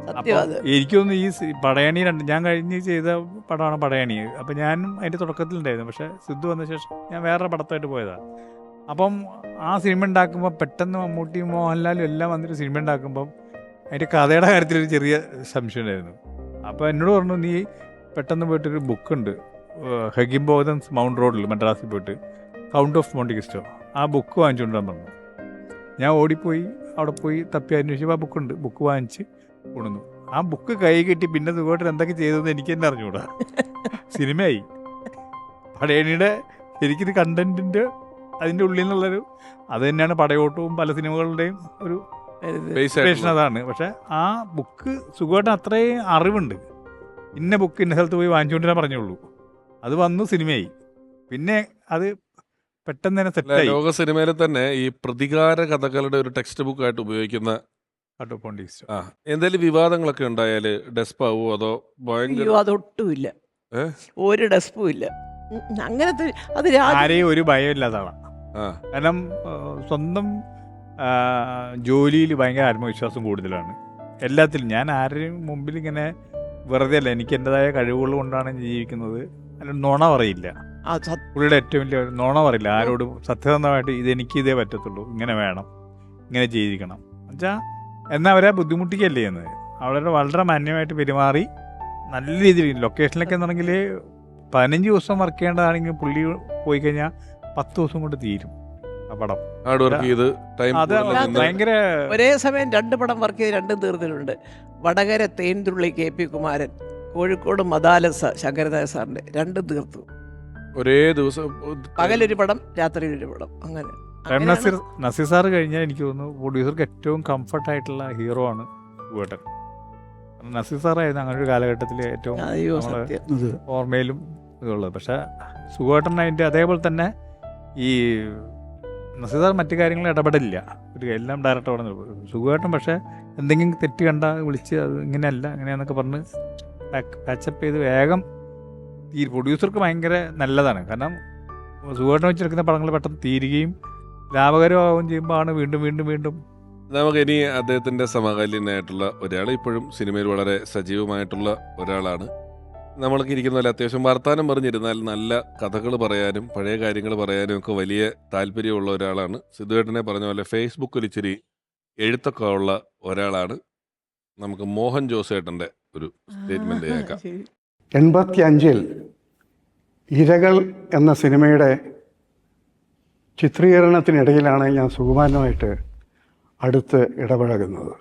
സത്യം. അത് എനിക്കൊന്ന് ഈ പടയണി ഞാൻ കഴിഞ്ഞ് ചെയ്ത പടമാണ് പടയണി. അപ്പം ഞാനും അതിൻ്റെ തുടക്കത്തിലുണ്ടായിരുന്നു. പക്ഷേ സിദ്ധു വന്ന ശേഷം ഞാൻ വേറെ പടത്തായിട്ട് പോയതാണ്. അപ്പം ആ സിനിമ ഉണ്ടാക്കുമ്പോൾ പെട്ടെന്ന് മമ്മൂട്ടിയും മോഹൻലാലും എല്ലാം വന്നിട്ട് സിനിമ ഉണ്ടാക്കുമ്പം അതിൻ്റെ കഥയുടെ കാര്യത്തിലൊരു ചെറിയ സംശയം ഉണ്ടായിരുന്നു. അപ്പോൾ എന്നോട് പറഞ്ഞു, നീ പെട്ടെന്ന് പോയിട്ടൊരു ബുക്കുണ്ട്, ഹെഗിംബോധൻസ് മൗണ്ട് റോഡിൽ മദ്രാസിൽ പോയിട്ട്, കൗണ്ട് ഓഫ് മോണ്ടി ക്രിസ്റ്റോ, ആ ബുക്ക് വാങ്ങിച്ചുകൊണ്ടാൻ പറഞ്ഞു. ഞാൻ ഓടിപ്പോയി അവിടെ പോയി തപ്പി അന്വേഷിച്ചപ്പോൾ ആ ബുക്കുണ്ട്. ബുക്ക് വാങ്ങിച്ച് കൊണ്ടുവന്നു. ആ ബുക്ക് കൈ കിട്ടി പിന്നെ സുഖമായിട്ട് എന്തൊക്കെ ചെയ്തതെന്ന് എനിക്ക് തന്നെ അറിഞ്ഞുകൂടാ. സിനിമയായി. പടയണിയുടെ ശരിക്കും കണ്ടന്റിൻ്റെ അതിൻ്റെ ഉള്ളിൽ നിന്നുള്ളൊരു അത് തന്നെയാണ് പടയോട്ടവും പല സിനിമകളുടെയും ഒരു അതാണ്. പക്ഷെ ആ ബുക്ക് സുഖമായിട്ട് അത്രയും അറിവുണ്ട്. ഇന്ന ബുക്ക് ഇന്ന സ്ഥലത്ത് പോയി വാങ്ങിച്ചുകൊണ്ടിരാൻ പറഞ്ഞുള്ളൂ. അത് വന്നു സിനിമയായി. പിന്നെ അത് പെട്ടെന്ന് തന്നെ സെറ്റായി. ലോക സിനിമയിൽ തന്നെ ഈ പ്രതികാര കഥകളുടെ ഒരു ടെക്സ്റ്റ് ബുക്ക് ആയിട്ട് ഉപയോഗിക്കുന്ന എന്തെങ്കിലും വിവാദങ്ങളൊക്കെ ഉണ്ടായാല് ഡെസ്പാവോ അതോ ഭയങ്കര? അതൊട്ടുമില്ല, ഒരു ഡെസ്പും ഇല്ല. അങ്ങനത്തെ അത് ആരെയും ഒരു ഭയമില്ലാതാണ്. കാരണം സ്വന്തം ജോലിയിൽ ഭയങ്കര ആത്മവിശ്വാസം കൂടുതലാണ്. എല്ലാത്തിലും ഞാൻ ആരുടെയും മുമ്പിൽ ഇങ്ങനെ വെറുതെ അല്ല, എനിക്ക് എൻ്റെതായ കഴിവുകൾ കൊണ്ടാണ് ജീവിക്കുന്നത്. അല്ല, നുണ പറയില്ല. പുള്ളിയുടെ ഏറ്റവും വലിയ നുണ പറയില്ല ആരോടും. സത്യസന്ധമായിട്ട് ഇതെനിക്ക് ഇതേ പറ്റത്തുള്ളൂ, ഇങ്ങനെ വേണം, ഇങ്ങനെ ചെയ്തിരിക്കണം എന്നുവെച്ചാൽ എന്നാൽ അവരെ ബുദ്ധിമുട്ടിക്കുകയല്ലേ ചെയ്യുന്നത്. അവരുടെ വളരെ മാന്യമായിട്ട് പെരുമാറി നല്ല രീതിയിൽ ലൊക്കേഷനിലൊക്കെ എന്നുണ്ടെങ്കിൽ 15 ദിവസം വർക്ക് ചെയ്യേണ്ടതാണെങ്കിൽ പുള്ളി പോയി കഴിഞ്ഞാൽ 10 ദിവസം കൊണ്ട് തീരും ആ പടം. അത് ഭയങ്കര ഒരേ സമയം 2 പടം വർക്ക് ചെയ്ത് 2 തീർന്നിട്ടുണ്ട്. വടകര തേൻതുള്ളി KP കുമാരൻ, കോഴിക്കോട് മദാലസ ശങ്കരനായ സാറിൻ്റെ 2 തീർത്തു. ഒരേ ദിവസം പകലൊരു പടം, രാത്രി ഒരു പടം. അങ്ങനെ നസീർ സാർ കഴിഞ്ഞാൽ എനിക്ക് തോന്നുന്നു പ്രൊഡ്യൂസർക്ക് ഏറ്റവും കംഫർട്ടായിട്ടുള്ള ഹീറോ ആണ് സുഖേട്ടൻ. നസീർ സാറായിരുന്നു അങ്ങനെ ഒരു കാലഘട്ടത്തിൽ ഏറ്റവും ഓർമ്മയിലും ഇതുള്ളത്. പക്ഷെ സുഖേട്ടൻ അതിൻ്റെ അതേപോലെ തന്നെ ഈ നസീർ സാർ മറ്റു കാര്യങ്ങളിൽ ഇടപെടില്ല, ഒരു എല്ലാം ഡയറക്റ്റ് പറഞ്ഞു. സുഖേട്ടൻ പക്ഷേ എന്തെങ്കിലും തെറ്റ് കണ്ട വിളിച്ച് അത് ഇങ്ങനെയല്ല അങ്ങനെയാന്നൊക്കെ പറഞ്ഞ് പാച്ചപ്പ് ചെയ്ത് വേഗം ഈ പ്രൊഡ്യൂസർക്ക് ഭയങ്കര നല്ലതാണ്. കാരണം സുഖേട്ടൻ വെച്ചെടുക്കുന്ന പടങ്ങൾ പെട്ടെന്ന് തീരുകയും ലാഭകരമാവുകയും ചെയ്യുമ്പോൾ ആണ് വീണ്ടും വീണ്ടും വീണ്ടും. നമുക്ക് ഇനി അദ്ദേഹത്തിൻ്റെ സമകാലീനായിട്ടുള്ള ഒരാൾ, ഇപ്പോഴും സിനിമയിൽ വളരെ സജീവമായിട്ടുള്ള ഒരാളാണ്. നമ്മൾക്ക് ഇരിക്കുന്ന പോലെ അത്യാവശ്യം വർത്താനം പറഞ്ഞിരുന്നാൽ നല്ല കഥകൾ പറയാനും പഴയ കാര്യങ്ങൾ പറയാനും ഒക്കെ വലിയ താല്പര്യമുള്ള ഒരാളാണ്. സിദ്ധുവേട്ടനെ പറഞ്ഞ പോലെ ഫേസ്ബുക്കിൽ ഇച്ചിരി എഴുത്തൊക്കെ ഉള്ള ഒരാളാണ്. നമുക്ക് മോഹൻ ജോസേട്ടൻ്റെ ഒരു സ്റ്റേറ്റ്മെൻറ്റ് കേൾക്കാം. 85 ഇരകൾ എന്ന സിനിമയുടെ ചിത്രീകരണത്തിനിടയിലാണ് ഞാൻ സുകുമാരനുമായിട്ട് അടുത്ത് ഇടപഴകുന്നത്.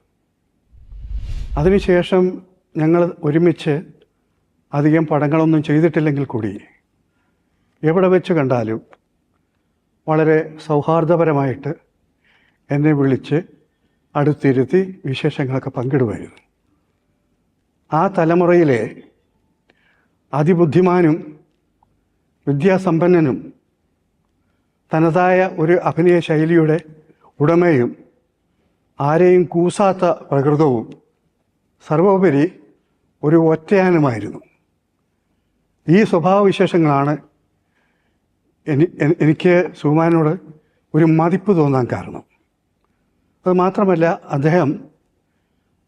അതിനുശേഷം ഞങ്ങൾ ഒരുമിച്ച് അധികം പടങ്ങളൊന്നും ചെയ്തിട്ടില്ലെങ്കിൽ കൂടി എവിടെ വെച്ച് കണ്ടാലും വളരെ സൗഹാർദ്ദപരമായിട്ട് എന്നെ വിളിച്ച് അടുത്തിരുത്തി വിശേഷങ്ങളൊക്കെ പങ്കിടുമായിരുന്നു. ആ തലമുറയിലെ അതിബുദ്ധിമാനും വിദ്യാസമ്പന്നനും തനതായ ഒരു അഭിനയ ശൈലിയുടെ ഉടമയും ആരെയും കൂസാത്ത പ്രകൃതവും സർവോപരി ഒരു ഒറ്റയാനുമായിരുന്നു. ഈ സ്വഭാവവിശേഷങ്ങളാണ് എനിക്ക് സുകുമാരനോട് ഒരു മതിപ്പ് തോന്നാൻ കാരണം. അത് മാത്രമല്ല,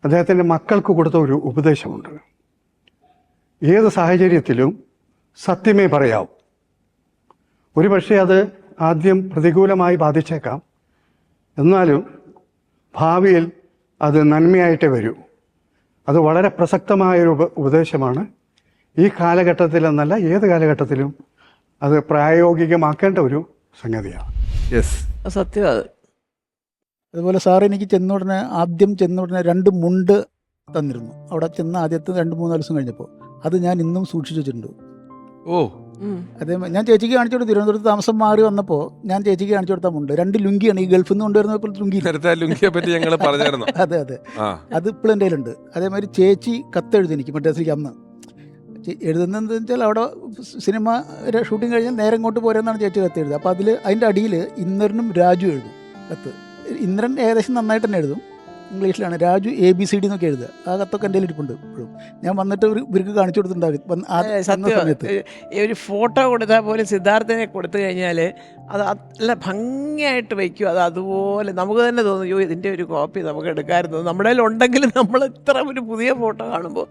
അദ്ദേഹത്തിൻ്റെ മക്കൾക്ക് കൊടുത്ത ഒരു ഉപദേശമുണ്ട്. ഏത് സാഹചര്യത്തിലും സത്യമേ പറയാവൂ. ഒരുപക്ഷെ അത് ആദ്യം പ്രതികൂലമായി ബാധിച്ചേക്കാം, എന്നാലും ഭാവിയിൽ അത് നന്മയായിട്ടേ വരൂ. അത് വളരെ പ്രസക്തമായൊരു ഉപദേശമാണ് ഈ കാലഘട്ടത്തിലെന്നല്ല ഏത് കാലഘട്ടത്തിലും അത് പ്രായോഗികമാക്കേണ്ട ഒരു സംഗതിയാണ്. യെസ്. സത്യം അത്. അതുപോലെ സാർ എനിക്ക് ആദ്യം ചെന്ന ഉടനെ 2 മുണ്ട് തന്നിരുന്നു. അവിടെ ചെന്ന ആദ്യത്തെ 2-3 ദിവസം കഴിഞ്ഞപ്പോൾ അത് ഞാൻ ഇന്നും സൂക്ഷിച്ചു വെച്ചിട്ടുണ്ട്. ഓ, അതേ ഞാൻ ചേച്ചിക്ക് കാണിച്ചു കൊടുത്തു. തിരുവനന്തപുരത്ത് താമസം മാറി വന്നപ്പോൾ ഞാൻ ചേച്ചിക്ക് കാണിച്ചു കൊടുത്ത മുണ്ട് 2 ലുങ്കിയാണ്. ഈ ഗൾഫിൽ നിന്ന് കൊണ്ടുവരുന്ന ലുങ്കി. നേരത്തെ ലുങ്കിയെ പറ്റി ഞങ്ങൾ പറഞ്ഞായിരുന്നു. അതെ അത് ഇപ്പോഴും എൻ്റെ കയ്യിലുണ്ട്. അതേമാതിരി ചേച്ചി കത്തെഴുതി എനിക്ക് മറ്റേശ്ശേരിക്ക് അന്ന് എഴുതുന്നതെന്ന് വെച്ചാൽ അവിടെ സിനിമ ഷൂട്ടിങ് കഴിഞ്ഞാൽ നേരെ ഇങ്ങോട്ട് പോരെന്നാണ് ചേച്ചി കത്ത് എഴുതുക. അപ്പോൾ അതിൻ്റെ അടിയിൽ ഇന്ദ്രനും രാജു എഴുതും കത്ത്. ഇന്ദ്രൻ ഏകദേശം നന്നായിട്ട് തന്നെ എഴുതും, ഇംഗ്ലീഷിലാണ്. രാജു ABCD എന്നൊക്കെ എഴുതുക. ആ കത്തൊക്കെ എൻ്റെ ഇരിപ്പുണ്ട് ഇപ്പോഴും. ഞാൻ വന്നിട്ട് ഇവർക്ക് കാണിച്ചു കൊടുത്തിട്ടുണ്ടാകും സമയത്ത്. ഈ ഒരു ഫോട്ടോ കൊടുത്താൽ പോലും സിദ്ധാർത്ഥനെ കൊടുത്തു കഴിഞ്ഞാൽ അത് നല്ല ഭംഗിയായിട്ട് വയ്ക്കും. അത് അതുപോലെ നമുക്ക് തന്നെ തോന്നും, അയ്യോ ഇതിൻ്റെ ഒരു കോപ്പി നമുക്ക് എടുക്കാമായിരുന്നു. നമ്മുടെ കയ്യിൽ ഉണ്ടെങ്കിലും നമ്മൾ ഇത്ര ഒരു പുതിയ ഫോട്ടോ കാണുമ്പോൾ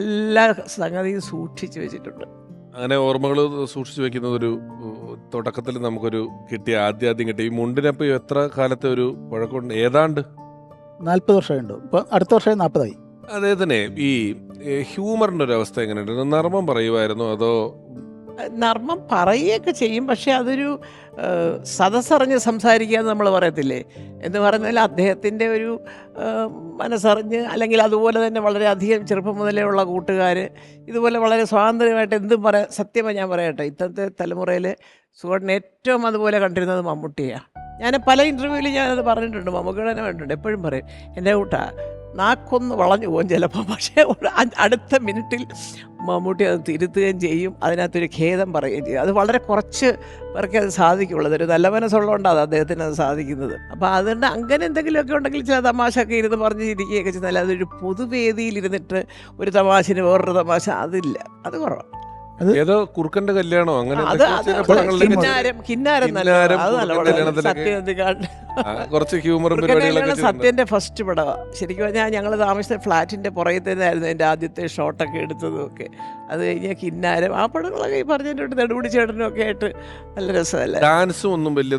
എല്ലാ സംഗതിയും സൂക്ഷിച്ച് വെച്ചിട്ടുണ്ട്. അങ്ങനെ ഓർമ്മകൾ സൂക്ഷിച്ചു വെക്കുന്നത് ഒരു തുടക്കത്തിൽ നമുക്കൊരു ആദ്യം കിട്ടിയ ഈ മുണ്ടിനപ്പോൾ എത്ര കാലത്തെ ഒരു പഴക്കമുണ്ട്? ഏതാണ്ട് 40 വർഷമായിട്ടുണ്ടോ? ഇപ്പം അടുത്ത വർഷമായി 40ആയി. അദ്ദേഹത്തിന് ഈ ഹ്യൂമറിൻ്റെ ഒരു അവസ്ഥ എങ്ങനെയുണ്ട്? നർമ്മം പറയുമായിരുന്നോ അതോ? നർമ്മം പറയുകയൊക്കെ ചെയ്യും, പക്ഷേ അതൊരു സദസ്സറിഞ്ഞ് സംസാരിക്കുക എന്ന് നമ്മൾ പറയത്തില്ലേ എന്ന് പറഞ്ഞാൽ അദ്ദേഹത്തിൻ്റെ ഒരു മനസ്സറിഞ്ഞ്, അല്ലെങ്കിൽ അതുപോലെ തന്നെ വളരെയധികം ചെറുപ്പം മുതലേ ഉള്ള കൂട്ടുകാർ ഇതുപോലെ വളരെ സ്വാതന്ത്ര്യമായിട്ട് എന്തും സത്യമായി ഞാൻ പറയട്ടെ, ഇന്നത്തെ തലമുറയിൽ സുഗേട്ടൻ ഏറ്റവും അതുപോലെ കണ്ടിരുന്നത് മമ്മൂട്ടിയാണ്. ഞാൻ പല ഇൻ്റർവ്യൂവിലും ഞാനത് പറഞ്ഞിട്ടുണ്ട്, മമ്മൂക്കയുടെ തന്നെ പറഞ്ഞിട്ടുണ്ട്. എപ്പോഴും പറയും, എൻ്റെ കൂട്ടാ നാക്കൊന്ന് വളഞ്ഞു പോകും ചിലപ്പോൾ, പക്ഷേ അടുത്ത മിനിറ്റിൽ മമ്മൂട്ടി അത് തിരുത്തുകയും ചെയ്യും, അതിനകത്തൊരു ഖേദം പറയുകയും ചെയ്യും. അത് വളരെ കുറച്ച് പേർക്ക് അത് സാധിക്കുള്ളത്. ഒരു നല്ല മനസ്സുള്ളതുകൊണ്ടാണ് അദ്ദേഹത്തിന് അത് സാധിക്കുന്നത്. അപ്പോൾ അതുകൊണ്ട് അങ്ങനെ എന്തെങ്കിലുമൊക്കെ ഉണ്ടെങ്കിൽ ചില തമാശ ഒക്കെ ഇരുന്ന് പറഞ്ഞ് ചിരിക്കുകയൊക്കെ ചെയ്താൽ അതൊരു പൊതുവേദിയിലിരുന്നിട്ട് ഒരു തമാശന് വേറൊരു തമാശ അതില്ല, അത് കുറവാണ്. ഏതോ കുറുക്കന്റെ കല്യാണോ അങ്ങനെ കുറച്ച് ഹ്യൂമറും പരിപാടികളൊക്കെ. സത്യന്റെ ഫസ്റ്റ് പടവാ ശരിക്കും പറഞ്ഞാൽ. ഞങ്ങൾ താമസിച്ച ഫ്ലാറ്റിന്റെ പുറകെ തന്നെയായിരുന്നു എൻ്റെ ആദ്യത്തെ ഷോട്ടൊക്കെ എടുത്തതും ഒക്കെ. അത് കഴിഞ്ഞാൽ കിന്നാരം, ആ പടങ്ങളൊക്കെ ഈ പറഞ്ഞിട്ടുണ്ട്. നെടുമുടി ചേട്ടനും ഒക്കെ ആയിട്ട് നല്ല രസമല്ലേ. ഡാൻസും ഒന്നും വലിയ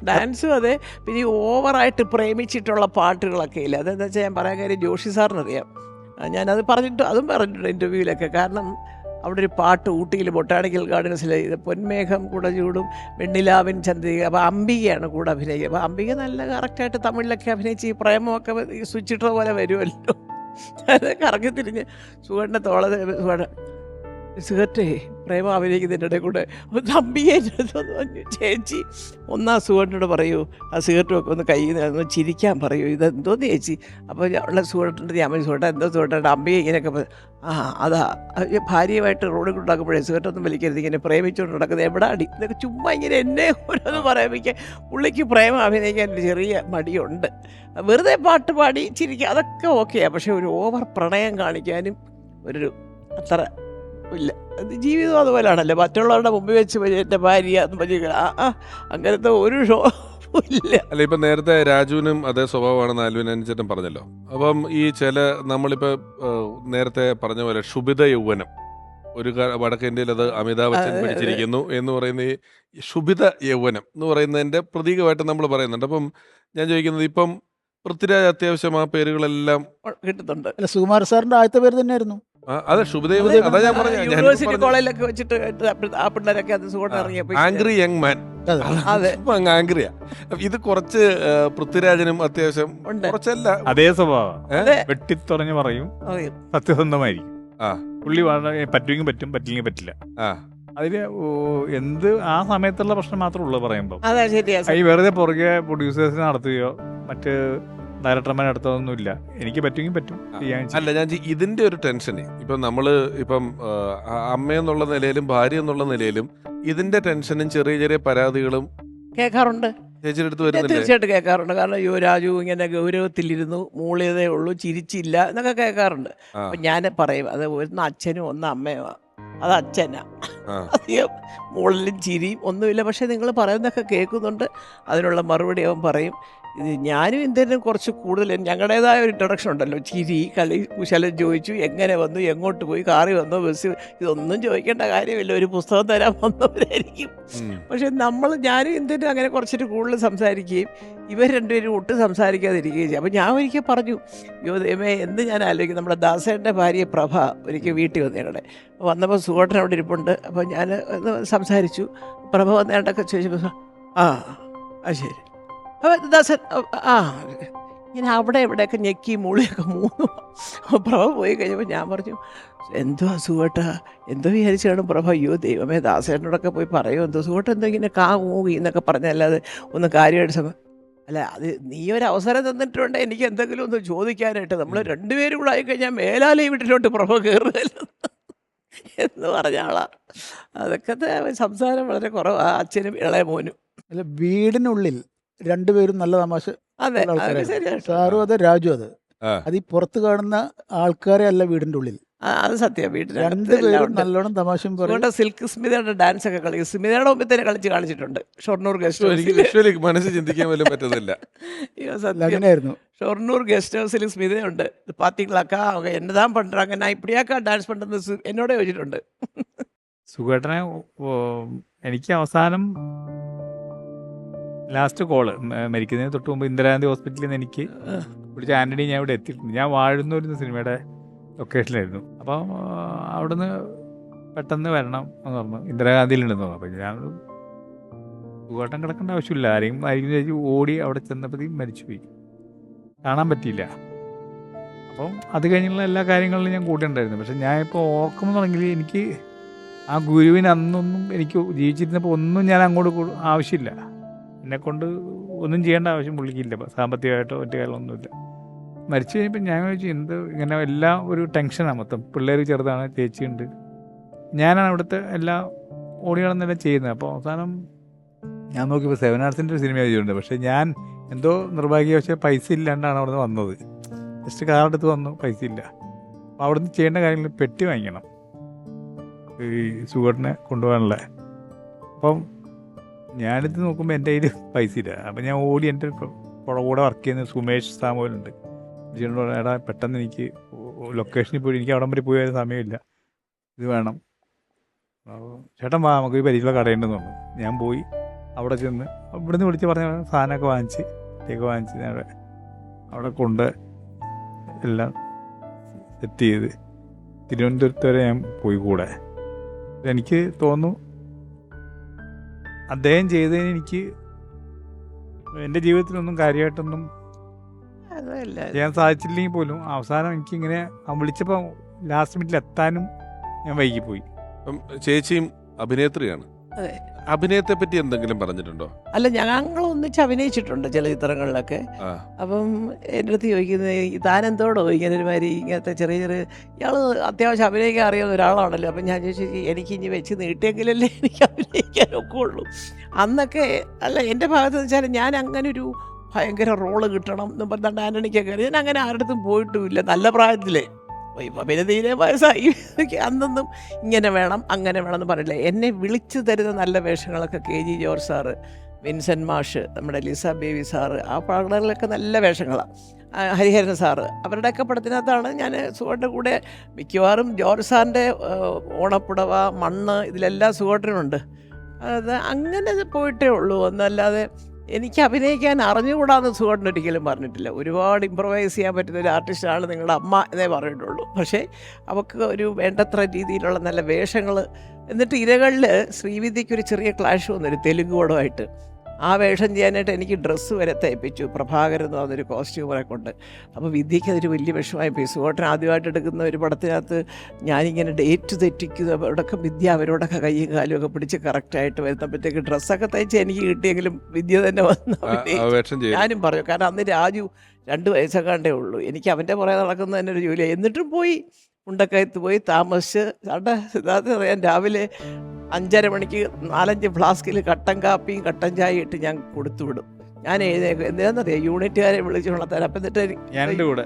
ഡാൻസും അതെ. പിന്നെ ഈ ഓവറായിട്ട് പ്രേമിച്ചിട്ടുള്ള പാട്ടുകളൊക്കെ ഇല്ല. അതെന്താ വെച്ചാൽ ഞാൻ പറയാൻ കാര്യം ജോഷി സാറിനറിയാം. ഞാനത് പറഞ്ഞിട്ടുണ്ട് ഇൻ്റർവ്യൂവിലൊക്കെ. കാരണം അവിടെ ഒരു പാട്ട് ഊട്ടിയിൽ ബൊട്ടാണിക്കൽ ഗാർഡൻസിൽ പൊന്മേഘം കൂടെ ചൂടും വെണ്ണിലാവിൻ ചന്ദ്രിക, അപ്പോൾ അംബികയാണ് കൂടെ അഭിനയിക്കുക. അപ്പോൾ അംബിക നല്ല കറക്റ്റായിട്ട് തമിഴിലൊക്കെ അഭിനയിച്ച് ഈ പ്രേമമൊക്കെ സ്വിച്ചിട്ട പോലെ വരുമല്ലോ. അത് കറങ്ങി തിരിഞ്ഞ് സുഗേട്ടൻ്റെ സുഗറ്റേ പ്രേമം അഭിനയിക്കുന്നതിൻ്റെ ഇടയിൽ കൂടെ അംബികയെ ചേച്ചി ഒന്നാം സുഗേട്ടനോട് പറയൂ, ആ സിഗരറ്റുമൊക്കെ ഒന്ന് കയ്യിൽ നിന്ന് ചിരിക്കാൻ പറയൂ, ഇതെന്തോന്ന് ചേച്ചി. അപ്പോൾ ഉള്ള സുഗേട്ടൻ്റെ ഞാൻ സുഗേട്ട എന്തോ സുഗേട്ട അംബിക ഇങ്ങനെയൊക്കെ അതാ ഭാര്യയുമായിട്ട് റോഡിൽ കൊണ്ടാക്കുമ്പോഴേ സിഗരറ്റൊന്നും വലിക്കരുത്, ഇങ്ങനെ പ്രേമിച്ചുകൊണ്ട് നടക്കുന്നത് എവിടെ അടി ഇതൊക്കെ ചുമ്മാ ഇങ്ങനെ എന്നെ ഓരോന്ന് പറയാൻ പുള്ളിക്ക് പ്രേമം അഭിനയിക്കാൻ ഒരു ചെറിയ മടിയുണ്ട്. വെറുതെ പാട്ട് പാടി ചിരിക്കുക അതൊക്കെ ഓക്കെയാണ്, പക്ഷേ ഒരു ഓവർ പ്രണയം കാണിക്കാനും ഒരു അത്ര ഇല്ല. ജീവിതം അതുപോലെയാണല്ലോ, മറ്റുള്ളവരുടെ മുമ്പിൽ വെച്ച് എൻ്റെ ഭാര്യ അങ്ങനത്തെ ഒരു ഷോ ഇല്ല. അല്ല, ഇപ്പം നേരത്തെ രാജുവിനും അതേ സ്വഭാവമാണെന്ന് ആൽവിൻ അനുചേട്ടൻ പറഞ്ഞല്ലോ. അപ്പം ഈ നമ്മളിപ്പോൾ നേരത്തെ പറഞ്ഞ പോലെ ക്ഷുഭിത യൗവനം, ഒരു വടക്കേന്ത്യയിൽ അത് അമിതാഭ് ബച്ചൻ പിടിച്ചിരിക്കുന്നു എന്ന് പറയുന്ന ഈ ക്ഷുഭിത യൗവനം എന്ന് പറയുന്നതിൻ്റെ പ്രതീകമായിട്ട് നമ്മൾ പറയുന്നുണ്ട്. അപ്പം ഞാൻ ചോദിക്കുന്നത്, ഇപ്പം പൃഥ്വിരാജ് അത്യാവശ്യം ആ പേരുകളെല്ലാം കിട്ടുന്നുണ്ട്. അല്ല, സുകുമാർ സാറിൻ്റെ ആദ്യത്തെ പേര് തന്നെയായിരുന്നു. അതെ, ക്ഷുഭിതയൗവനം. അതാ ഞാൻ യൂണിവേഴ്സിറ്റി കോളേജിലൊക്കെ വെച്ചിട്ട് ആ പിള്ളേരൊക്കെ അത് സുഖം ഇറങ്ങിയപ്പോൾ ആംഗ്രി യങ് മാൻ. ആംഗ്രിയാ. ഇത് കുറച്ച് പൃഥ്വിരാജനും അത്യാവശ്യം കുറച്ചല്ല അതേ സ്വഭാവം, വെട്ടിത്തുറഞ്ഞ് പറയും, സത്യസന്ധമായിരിക്കും. പുള്ളി പറ്റുമെങ്കിൽ പറ്റും, പറ്റില്ലെങ്കിൽ പറ്റില്ല. അതില് എന്ത് ആ സമയത്തുള്ള പ്രശ്നം മാത്രമേ ഉള്ളൂ പറയുമ്പോൾ. ഈ വെറുതെ പുറകെ പ്രൊഡ്യൂസേഴ്സിനെ നടത്തുകയോ മറ്റ് ഡയറക്ടർമാരെ നടത്തുകയൊന്നുമില്ല. എനിക്ക് പറ്റുമെങ്കിൽ പറ്റും. അല്ല, ഞാൻ ഇതിന്റെ ഒരു ടെൻഷന് ഇപ്പം നമ്മള് ഇപ്പം അമ്മയെന്നുള്ള നിലയിലും ഭാര്യ എന്നുള്ള നിലയിലും ഇതിന്റെ ടെൻഷനും ചെറിയ ചെറിയ പരാതികളും കേൾക്കാറുണ്ട്. ചേച്ചിയുടെ അടുത്ത് വരുന്നില്ല? തീർച്ചയായിട്ടും കേൾക്കാറുണ്ട്. കാരണം രാജു ഇങ്ങനെ ഗൗരവത്തിലിരുന്നു, മൂളിയതേ ഉള്ളൂ, ചിരിച്ചില്ല എന്നൊക്കെ കേൾക്കാറുണ്ട്. അപ്പം ഞാൻ പറയും, അത് ഒന്ന് അച്ഛനും ഒന്ന് അമ്മയോ, അത് അച്ഛനാ, അധികം മുകളിലും ചിരിയും ഒന്നുമില്ല. പക്ഷേ നിങ്ങൾ പറയുന്നതൊക്കെ കേൾക്കുന്നുണ്ട്, അതിനുള്ള മറുപടി അവൻ പറയും. ഇത് ഞാനും ഇന്ത്യനും കുറച്ച് കൂടുതൽ ഞങ്ങളുടേതായ ഒരു ഇൻട്രൊഡക്ഷൻ ഉണ്ടല്ലോ, ചിരി കളി കുശലം ചോദിച്ചു, എങ്ങനെ വന്നു, എങ്ങോട്ട് പോയി, കാറി വന്നോ, ബസ്, ഇതൊന്നും ചോദിക്കേണ്ട കാര്യമില്ല, ഒരു പുസ്തകം തരാൻ വന്നവരായിരിക്കും. പക്ഷെ ഞാനും ഇന്ത്യനും അങ്ങനെ കുറച്ചിട്ട് കൂടുതൽ സംസാരിക്കുകയും ഇവർ രണ്ടുപേരും ഒട്ടും സംസാരിക്കാതിരിക്കുകയും ചെയ്യും. അപ്പോൾ ഞാൻ ഒരിക്കൽ പറഞ്ഞു, യോ ദൈവമേ, എന്ത് ഞാൻ ആലോചിക്കും, നമ്മുടെ ദാസേൻ്റെ ഭാര്യ പ്രഭ ഒരിക്കൽ വീട്ടിൽ വന്നു ഞങ്ങളുടെ. വന്നപ്പോൾ സുഖേട്ടൻ അവിടെ ഇരിപ്പുണ്ട്. അപ്പോൾ ഞാൻ സംസാരിച്ചു. പ്രഭ വന്നേണ്ടൊക്കെ ചോദിച്ചപ്പോൾ ആ ശരി, അപ്പോൾ ദാസൻ ഇങ്ങനെ അവിടെ ഇവിടെയൊക്കെ ഞെക്കി മൂളിയൊക്കെ മൂന്നു. പ്രഭ പോയി കഴിഞ്ഞപ്പോൾ ഞാൻ പറഞ്ഞു, എന്തുവാ സുഖേട്ടാ, എന്തോ വിചാരിച്ചാണ് പ്രഭ? അയ്യോ ദൈവമേ, ദാസേട്ടനോടൊക്കെ പോയി പറയുമോ, എന്തോ സുഖേട്ടൻ എന്തോ ഇങ്ങനെ മൂകി എന്നൊക്കെ പറഞ്ഞല്ലാതെ ഒന്നും കാര്യമായിട്ട് അല്ല, അത് നീ ഒരു അവസരം തന്നിട്ടുണ്ട് എനിക്ക് എന്തെങ്കിലും ഒന്ന് ചോദിക്കാനായിട്ട്. നമ്മൾ രണ്ടുപേരും കൂടെ ആയിക്കഴിഞ്ഞാൽ മേലാലേ വീട്ടിലോട്ട് പ്രഭ കയറുകയല്ല എന്ന് പറഞ്ഞ ആളാ. അതൊക്കെ സംസാരം വളരെ കുറവാണ് അച്ഛനും ഇളയ മോനും. അല്ല, വീടിനുള്ളിൽ രണ്ടുപേരും നല്ല തമാശ അതെ, അതൊക്കെ ശരിയാണ്. സാറും അതെ, രാജു അത്. അത് ഈ പുറത്ത് കാണുന്ന ആൾക്കാരെ അല്ല, വീടിന്റെ ഉള്ളിൽ അത് സത്യം. രണ്ടുപേരും നല്ലോണം തമാശയും പറയും. സിൽക്ക് സ്മിതയുടെ ഡാൻസ് ഒക്കെ കളിക്കും. സ്മിതയുടെ മുമ്പിൽ തന്നെ കളിച്ച് കാണിച്ചിട്ടുണ്ട് ഷൊർണൂർ ഗസ്റ്റ് ഹൗസിൽ. മനസ്സിൽ ചിന്തിക്കാൻ പോലും പറ്റുന്നില്ല. അങ്ങനെയായിരുന്നു. ഷൊർണൂർ ഗസ്റ്റ് ഹൗസിൽ സ്മിതയുണ്ട്. പാത്തികളൊക്കെ എന്നതാ പണ്ടാങ്ക ഞാൻ ഇപ്പടിയാക്കാ ഡാൻസ് പണ്ടെന്ന് എന്നോട് ചോദിച്ചിട്ടുണ്ട്. സുഖേട്ടനെ എനിക്ക് അവസാനം ലാസ്റ്റ് കോള് മരിക്കുന്നതിന് തൊട്ട് മുമ്പ് ഇന്ദിരാഗാന്ധി ഹോസ്പിറ്റലിൽ നിന്ന് എനിക്ക് വിളിച്ച ആൻ്റണി, ഞാൻ ഇവിടെ എത്തിയിട്ടുണ്ട്. ഞാൻ വാഴുന്ന സിനിമയുടെ ലൊക്കേഷനിലായിരുന്നു. അപ്പോൾ അവിടുന്ന് പെട്ടെന്ന് വരണം എന്ന് പറഞ്ഞു, ഇന്ദിരാഗാന്ധിയിലുണ്ടെന്ന് പറഞ്ഞു. അപ്പോൾ ഞാൻ സുഖേട്ടൻ കിടക്കേണ്ട ആവശ്യമില്ല, ആരെങ്കിലും ചോദിച്ചു ഓടി അവിടെ ചെന്നപ്പോഴത്തേക്കും മരിച്ചുപോയി, കാണാൻ പറ്റിയില്ല. അപ്പം അത് കഴിഞ്ഞുള്ള എല്ലാ കാര്യങ്ങളിലും ഞാൻ കൂടെ ഉണ്ടായിരുന്നു. പക്ഷെ ഞാൻ ഇപ്പോൾ ഓർക്കുമെന്നുണ്ടെങ്കിൽ എനിക്ക് ആ ഗുരുവിന് അന്നൊന്നും എനിക്ക് ജീവിച്ചിരുന്നപ്പോൾ ഒന്നും ഞാൻ അങ്ങോട്ട് ആവശ്യമില്ല, എന്നെക്കൊണ്ട് ഒന്നും ചെയ്യേണ്ട ആവശ്യം പുള്ളിക്കില്ല, സാമ്പത്തികമായിട്ടോ മറ്റു കാര്യങ്ങളൊന്നുമില്ല. മരിച്ചു കഴിഞ്ഞപ്പോൾ ഞാൻ ചോദിച്ചു, എന്ത് ഇങ്ങനെ എല്ലാം ഒരു ടെൻഷനാണ് മൊത്തം. പിള്ളേർ ചെറുതാണ്, ചേച്ചിയുണ്ട്, ഞാനാണ് അവിടുത്തെ എല്ലാ ഓടികളെന്നെല്ലാം ചെയ്യുന്നത്. അപ്പോൾ അവസാനം ഞാൻ നോക്കിയപ്പോൾ 7 Artsൻ്റെ ഒരു സിനിമ ചെയ്തിട്ടുണ്ട്. പക്ഷേ ഞാൻ എന്തോ നിർഭാഗ്യവശാൽ പൈസ ഇല്ലാണ്ടാണ് അവിടെ നിന്ന് വന്നത്. ജസ്റ്റ് കാറെടുത്ത് വന്നു, പൈസ ഇല്ല. അപ്പോൾ അവിടെ നിന്ന് ചെയ്യേണ്ട കാര്യങ്ങൾ പെട്ടി വാങ്ങിക്കണം ഈ സുഖേട്ടനെ കൊണ്ടുപോകാനുള്ള. അപ്പം ഞാനിത് നോക്കുമ്പോൾ എൻ്റെ കയ്യിൽ പൈസ ഇല്ല. അപ്പം ഞാൻ ഓടി എൻ്റെ കൂടെ വർക്ക് ചെയ്യുന്ന സുമേഷ് സാമുവലുണ്ട്, ചേട്ടനോട്, എടാ പെട്ടെന്ന് എനിക്ക് ലൊക്കേഷനിൽ പോയി, എനിക്ക് അവിടം വരെ പോയി വരാൻ സമയമില്ല, ഇത് വേണം. ചേട്ടൻ വാ, നമുക്ക് ഈ പരിചയമുള്ള കടയുണ്ടെന്ന് പറഞ്ഞു. ഞാൻ പോയി അവിടെ ചെന്ന് ഇവിടുന്ന് വിളിച്ച് പറഞ്ഞ സാധനമൊക്കെ വാങ്ങിച്ച് ഞാൻ അവിടെ കൊണ്ട് എല്ലാം സെറ്റ് ചെയ്ത് തിരുവനന്തപുരത്ത് വരെ ഞാൻ പോയി കൂടെ. എനിക്ക് തോന്നുന്നു അദ്ദേഹം ചെയ്തതിന് എനിക്ക് എൻ്റെ ജീവിതത്തിലൊന്നും കാര്യമായിട്ടൊന്നും ചെയ്യാൻ സാധിച്ചില്ലെങ്കിൽ പോലും അവസാനം എനിക്കിങ്ങനെ വിളിച്ചപ്പോൾ ലാസ്റ്റ് മിനിറ്റിൽ എത്താനും ഞാൻ വൈകിപ്പോയി. ചേച്ചിയും അഭിനേത്രിയാണ്. അതെ. അഭിനയത്തെ പറ്റി എന്തെങ്കിലും പറഞ്ഞിട്ടുണ്ടോ? അല്ല, ഞങ്ങൾ ഒന്നിച്ച് അഭിനയിച്ചിട്ടുണ്ട് ചില ചിത്രങ്ങളിലൊക്കെ. അപ്പം എൻ്റെ അടുത്ത് ചോദിക്കുന്നത്, താനെന്തോടോ ഇങ്ങനെ ഒരുമാതിരി ഇങ്ങനത്തെ ചെറിയ ഇയാൾ അത്യാവശ്യം അഭിനയിക്കാൻ അറിയാവുന്ന ഒരാളാണല്ലോ. അപ്പം ഞാൻ ചോദിച്ചു, എനിക്ക് ഇനി വെച്ച് നീട്ടിയെങ്കിലല്ലേ എനിക്ക് അഭിനയിക്കാനൊക്കെ ഉള്ളൂ. അന്നൊക്കെ അല്ല, എൻ്റെ ഭാഗത്ത് വെച്ചാൽ ഞാൻ അങ്ങനെ ഒരു ഭയങ്കര റോള് കിട്ടണം എന്ന് പറഞ്ഞാൽ ആൻ്റണിക്കൊക്കെ ഞാൻ അങ്ങനെ ആരുടെ പോയിട്ടുമില്ല. നല്ല പ്രായത്തിലേ ഇപ്പം പിന്നെ തീരെ വയസ്സായി. അന്നൊന്നും ഇങ്ങനെ വേണം അങ്ങനെ വേണം എന്ന് പറഞ്ഞില്ല. എന്നെ വിളിച്ചു തരുന്ന നല്ല വേഷങ്ങളൊക്കെ KG ജോർജ് സാറ്, വിൻസെൻ്റ് മാഷ്, നമ്മുടെ ലിസ ബേബി സാറ്, ആ പടങ്ങളിലൊക്കെ നല്ല വേഷങ്ങളാണ്. ഹരിഹരൻ സാറ്, അവരുടെയൊക്കെ പടത്തിനകത്താണ് ഞാൻ സുഖേട്ടൻ്റെ കൂടെ മിക്കവാറും. ജോർജ് സാറിൻ്റെ ഓണപ്പുടവ, മണ്ണ്, ഇതിലെല്ലാം സുഖേട്ടനുണ്ട്. അത് അങ്ങനെ പോയിട്ടേ ഉള്ളൂ. ഒന്നല്ലാതെ എനിക്ക് അഭിനയിക്കാൻ അറിഞ്ഞുകൂടാന്ന് സുഖേട്ടൻ ഒരിക്കലും പറഞ്ഞിട്ടില്ല. ഒരുപാട് ഇമ്പ്രവൈസ് ചെയ്യാൻ പറ്റുന്ന ഒരു ആർട്ടിസ്റ്റാണ് നിങ്ങളുടെ അമ്മ എന്നേ പറഞ്ഞിട്ടുള്ളൂ. പക്ഷേ അവൾക്ക് ഒരു വേണ്ടത്ര രീതിയിലുള്ള നല്ല വേഷങ്ങൾ. എന്നിട്ട് ഇരകളിൽ ശ്രീവിദ്യയ്ക്കൊരു ചെറിയ ക്ലാഷ് വന്നൊരു തെലുങ്ക് പടമായിട്ട്. ആ വേഷം ചെയ്യാനായിട്ട് എനിക്ക് ഡ്രസ്സ് വരെ തയ്പ്പിച്ചു പ്രഭാകരൻ എന്ന് പറഞ്ഞൊരു കോസ്റ്റ്യൂമറെ കൊണ്ട്. അപ്പോൾ വിദ്യയ്ക്ക് അതൊരു വലിയ വിഷമമായി പോയി. സുഖേട്ടൻ ആദ്യമായിട്ട് എടുക്കുന്ന ഒരു പടത്തിനകത്ത് ഞാനിങ്ങനെ ഡേറ്റ് തെറ്റിക്കുന്ന അവിടെയൊക്കെ വിദ്യ അവരോടൊക്കെ കയ്യും കാലും ഒക്കെ പിടിച്ച് കറക്റ്റായിട്ട് വരുന്നപ്പോഴത്തേക്ക് ഡ്രസ്സൊക്കെ തയ്ച്ച് എനിക്ക് കിട്ടിയെങ്കിലും വിദ്യ തന്നെ വന്നു. ഞാനും പറഞ്ഞു, കാരണം അന്ന് രാജു 2 വയസ്സൊക്കെ ഉള്ളൂ. എനിക്ക് അവൻ്റെ പുറകെ നടക്കുന്ന തന്നെ ഒരു ജോലിയാണ്. എന്നിട്ടും പോയി മുണ്ടക്കയത്ത് പോയി താമസിച്ച് സിദ്ധാർത്ഥ അറിയാൻ രാവിലെ 5:30 മണിക്ക് 4-5 ഫ്ലാസ്കിൽ കട്ടൻ കാപ്പിയും കട്ടൻ ചായ ഇട്ട് ഞാൻ കൊടുത്തു വിടും. ഞാൻ എഴുന്നേക്കും. എന്താണെന്നറിയാം, യൂണിറ്റുകാരെ വിളിച്ചുകൊള്ളത്താൻ. അപ്പം എന്നിട്ട് കൂടെ